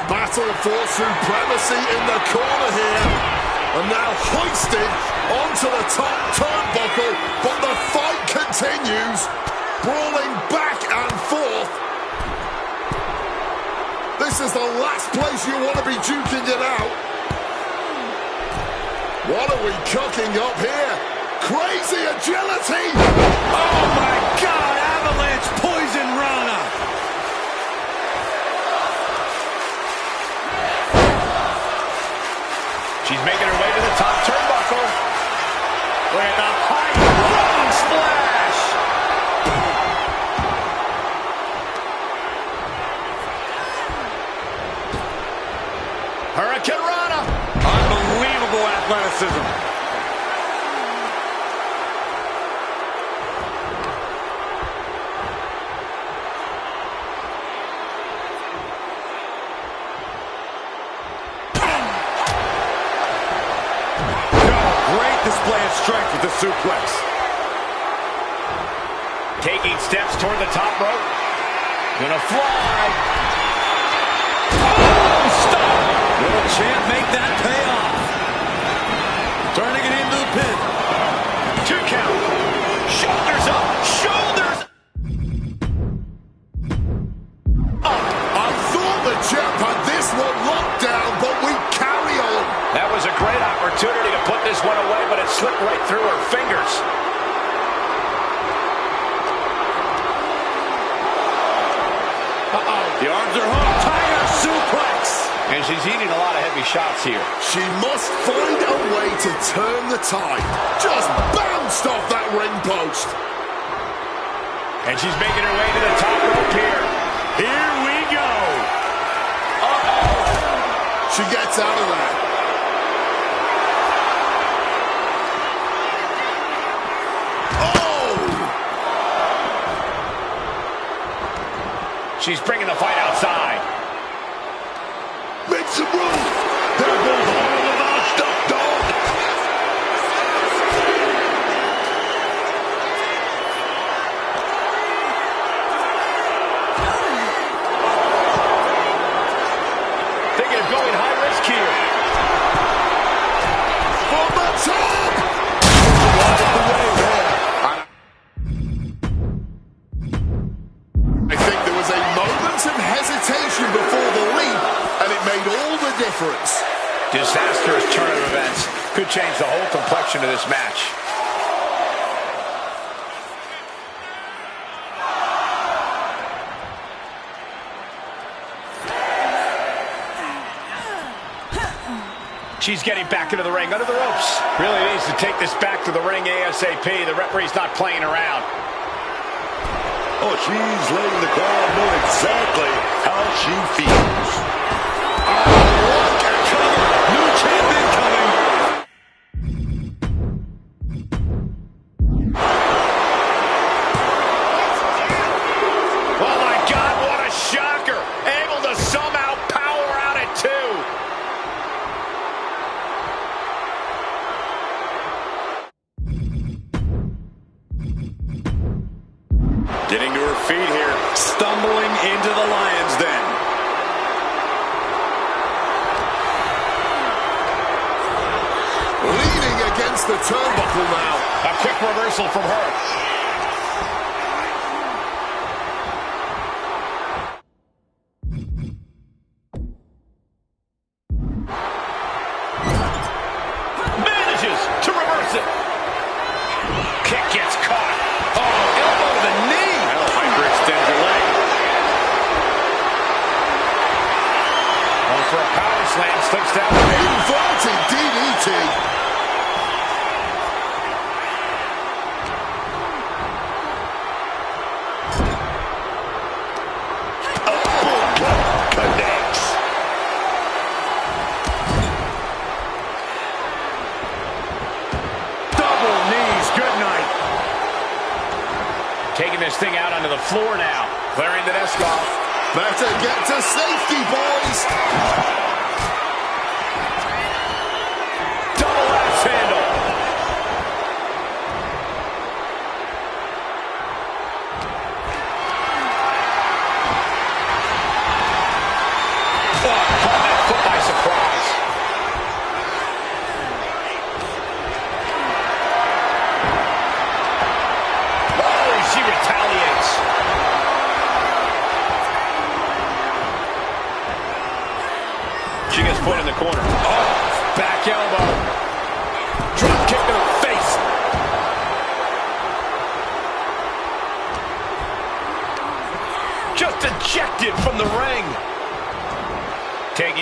Battle for supremacy in the corner here. And now hoisted onto the top turnbuckle, but the fight continues. brawling back and forth. This is the last place you want to be duking it out. What are we cooking up here? Crazy agility! Oh my God! Avalanche poison Rana! She's making her way to the top turnbuckle. With a high frog splash! Hurricane Rana! Unbelievable athleticism. Display of strength with the suplex. Taking steps toward the top rope. Gonna fly. Oh, stop! Will the champ make that pay off? Turning it into the pin. 2 count. Shoulders up. Shoulders up. I thought the champ had this one locked down, but we carry on. That was a great opportunity to put this one away, but it slipped right through her fingers. The arms are hooked. Tiger suplex. And she's eating a lot of heavy shots here. She must find a way to turn the tide. Just bounced off that ring post. And she's making her way to the top rope here. Here we go. She gets out of there. She's bringing the fight outside. Make some room. There goes all of our stuff, dog. Thinking of going high risk here. From the top. I think there was a moment of hesitation before the leap, and it made all the difference. Disastrous turn of events could change the whole complexion of this match. She's getting back into the ring, under the ropes. Really needs to take this back to the ring ASAP. The referee's not playing around. Oh, she's letting the crowd know exactly how she feels. Look at cover. New champion coming. Oh my God, what a shocker. Able to somehow power out at 2. Getting to her feet here. Stumbling into the lion's den. Leaning against the turnbuckle now. A quick reversal from her. Manages to reverse it. Kick gets caught. Oh, elbow to the knee. That'll hyperextend your leg. Going for a power slam, slips down. Inverted DDT. Connects. Double knees, good night. Taking this thing out onto the floor now. Clearing the desk off. Better get to safety, boys. Double axe handle. Oh, caught that foot by surprise. Oh, she retaliates.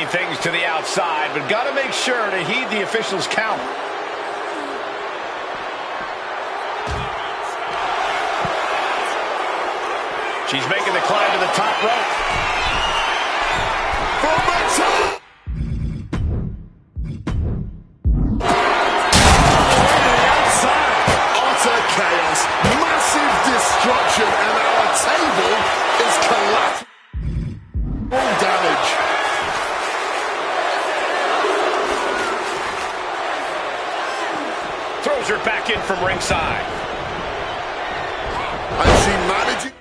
Sending things to the outside, but got to make sure to heed the official's count. She's making the climb to the top rope. From the top! Utter chaos, massive destruction, and our table is collapsing. All damage. Throws her back in from ringside. And she managing.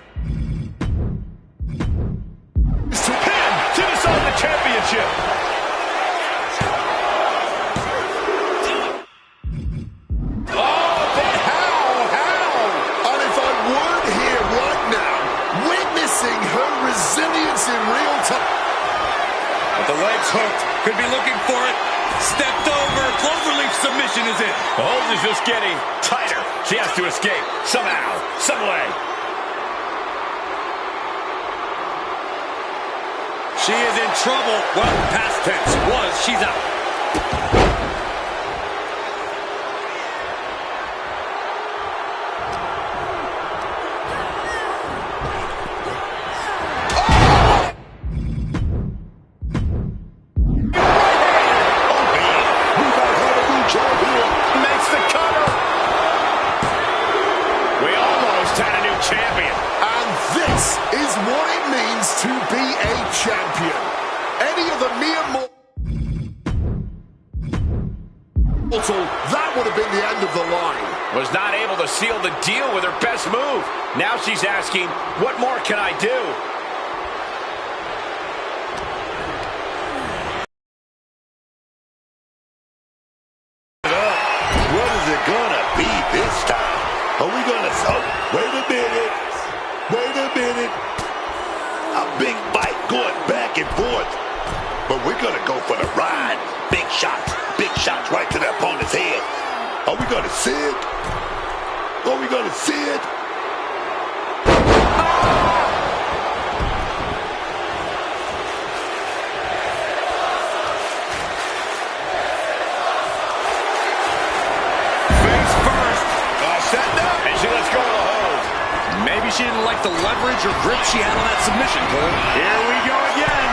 To decide the championship. Oh, but how? And if I weren't here right now, witnessing her resilience in real time. With the legs hooked, could be looking for it. Stepped over, cloverleaf submission is it. The hold is just getting tighter. She has to escape somehow, some way. She is in trouble. Well, past tense was, she's out. Makes the cover. We almost had a new champion. And this is what it means to be a champion. Any of the mere mortal, that would have been the end of the line. Was not able to seal the deal with her best move. Now she's asking, what more can I do? What is it gonna be this time? Are we gonna... Oh, wait a minute. Wait a minute. A big fight going back and forth. But we're gonna go for the ride. Big shots right to the opponent's head. Are we gonna see it? Are we gonna see it? Maybe she didn't like the leverage or grip she had on that submission, Cole. Here we go again.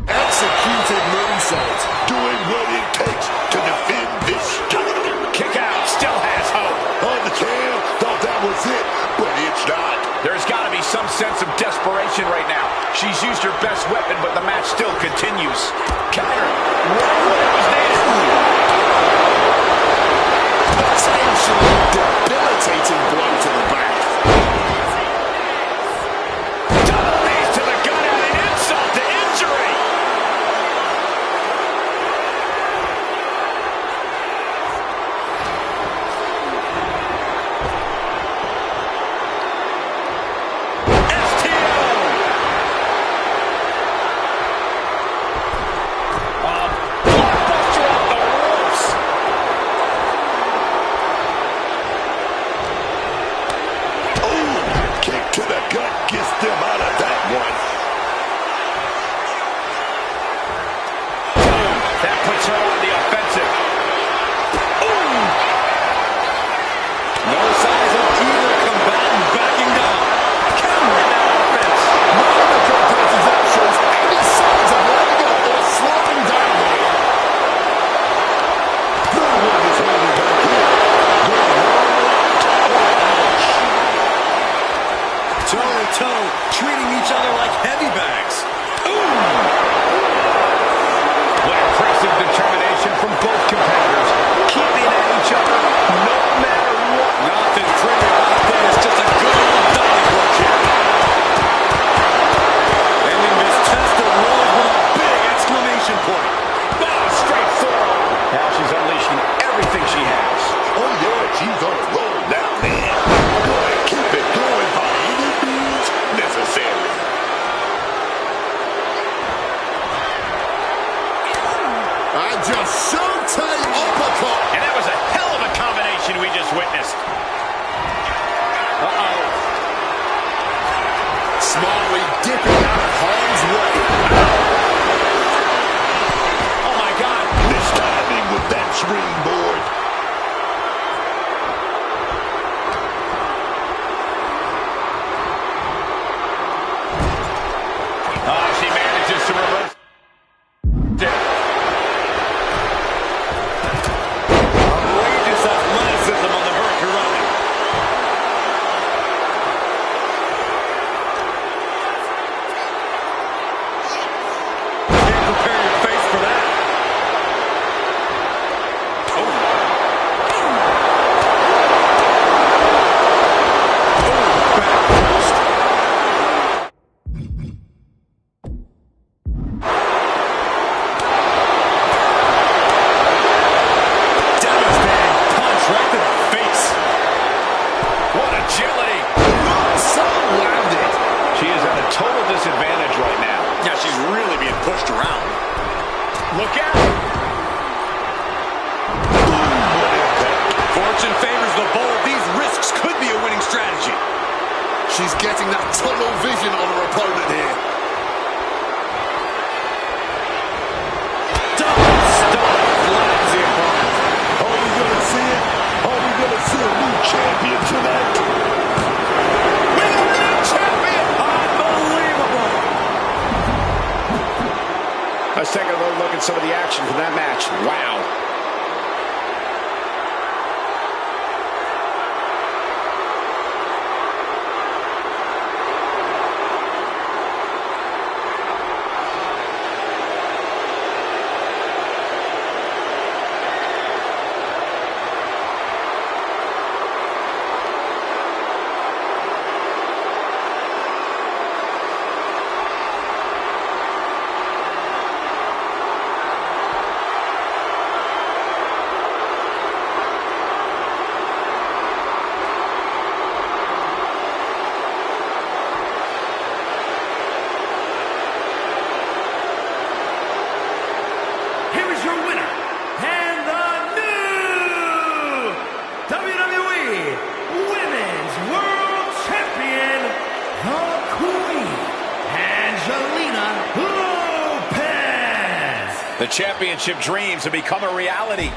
Executed moonsault. Doing what it takes to defend this title. Kick out, still has hope. On the tail, thought that was it, but it's not. There's got to be some sense of desperation right now. She's used her best weapon, but the match still continues. Counter. Right when it was needed. Potentially debilitating blow to the back. Double knees to the gut and an insult to injury. Treating each other like heavy bags. What impressive determination from both competitors. Keeping at each other no matter what. Nothing pretty about this. Just a good old Donnybrook here. Ending this test of love with a big exclamation point. Straight forward. Now she's unleashing everything she has. Oh yeah, she's on a roll now, man. Go ahead, keep it going by any means necessary. And just showtime uppercut. And that was a hell of a combination we just witnessed. Smartly dipping out of harm's way. Oh, my God. This timing with that springboard. Oh, she manages to reverse. Outrageous athleticism on the Hurricanrana. Can't prepare your face for that. Total disadvantage right now. Yeah, she's really being pushed around. Look out! Fortune favors the bold. These risks could be a winning strategy. She's getting that tunnel vision on her opponent here. Flattens the opponent. Are we going to see it? Are we going to see a new champion tonight? We have a new champion! Unbelievable! Let's take a little look at some of the action from that match. Wow. Here is your winner, and the new WWE Women's World Champion, the Queen, Angelina Lopez. The championship dreams have become a reality.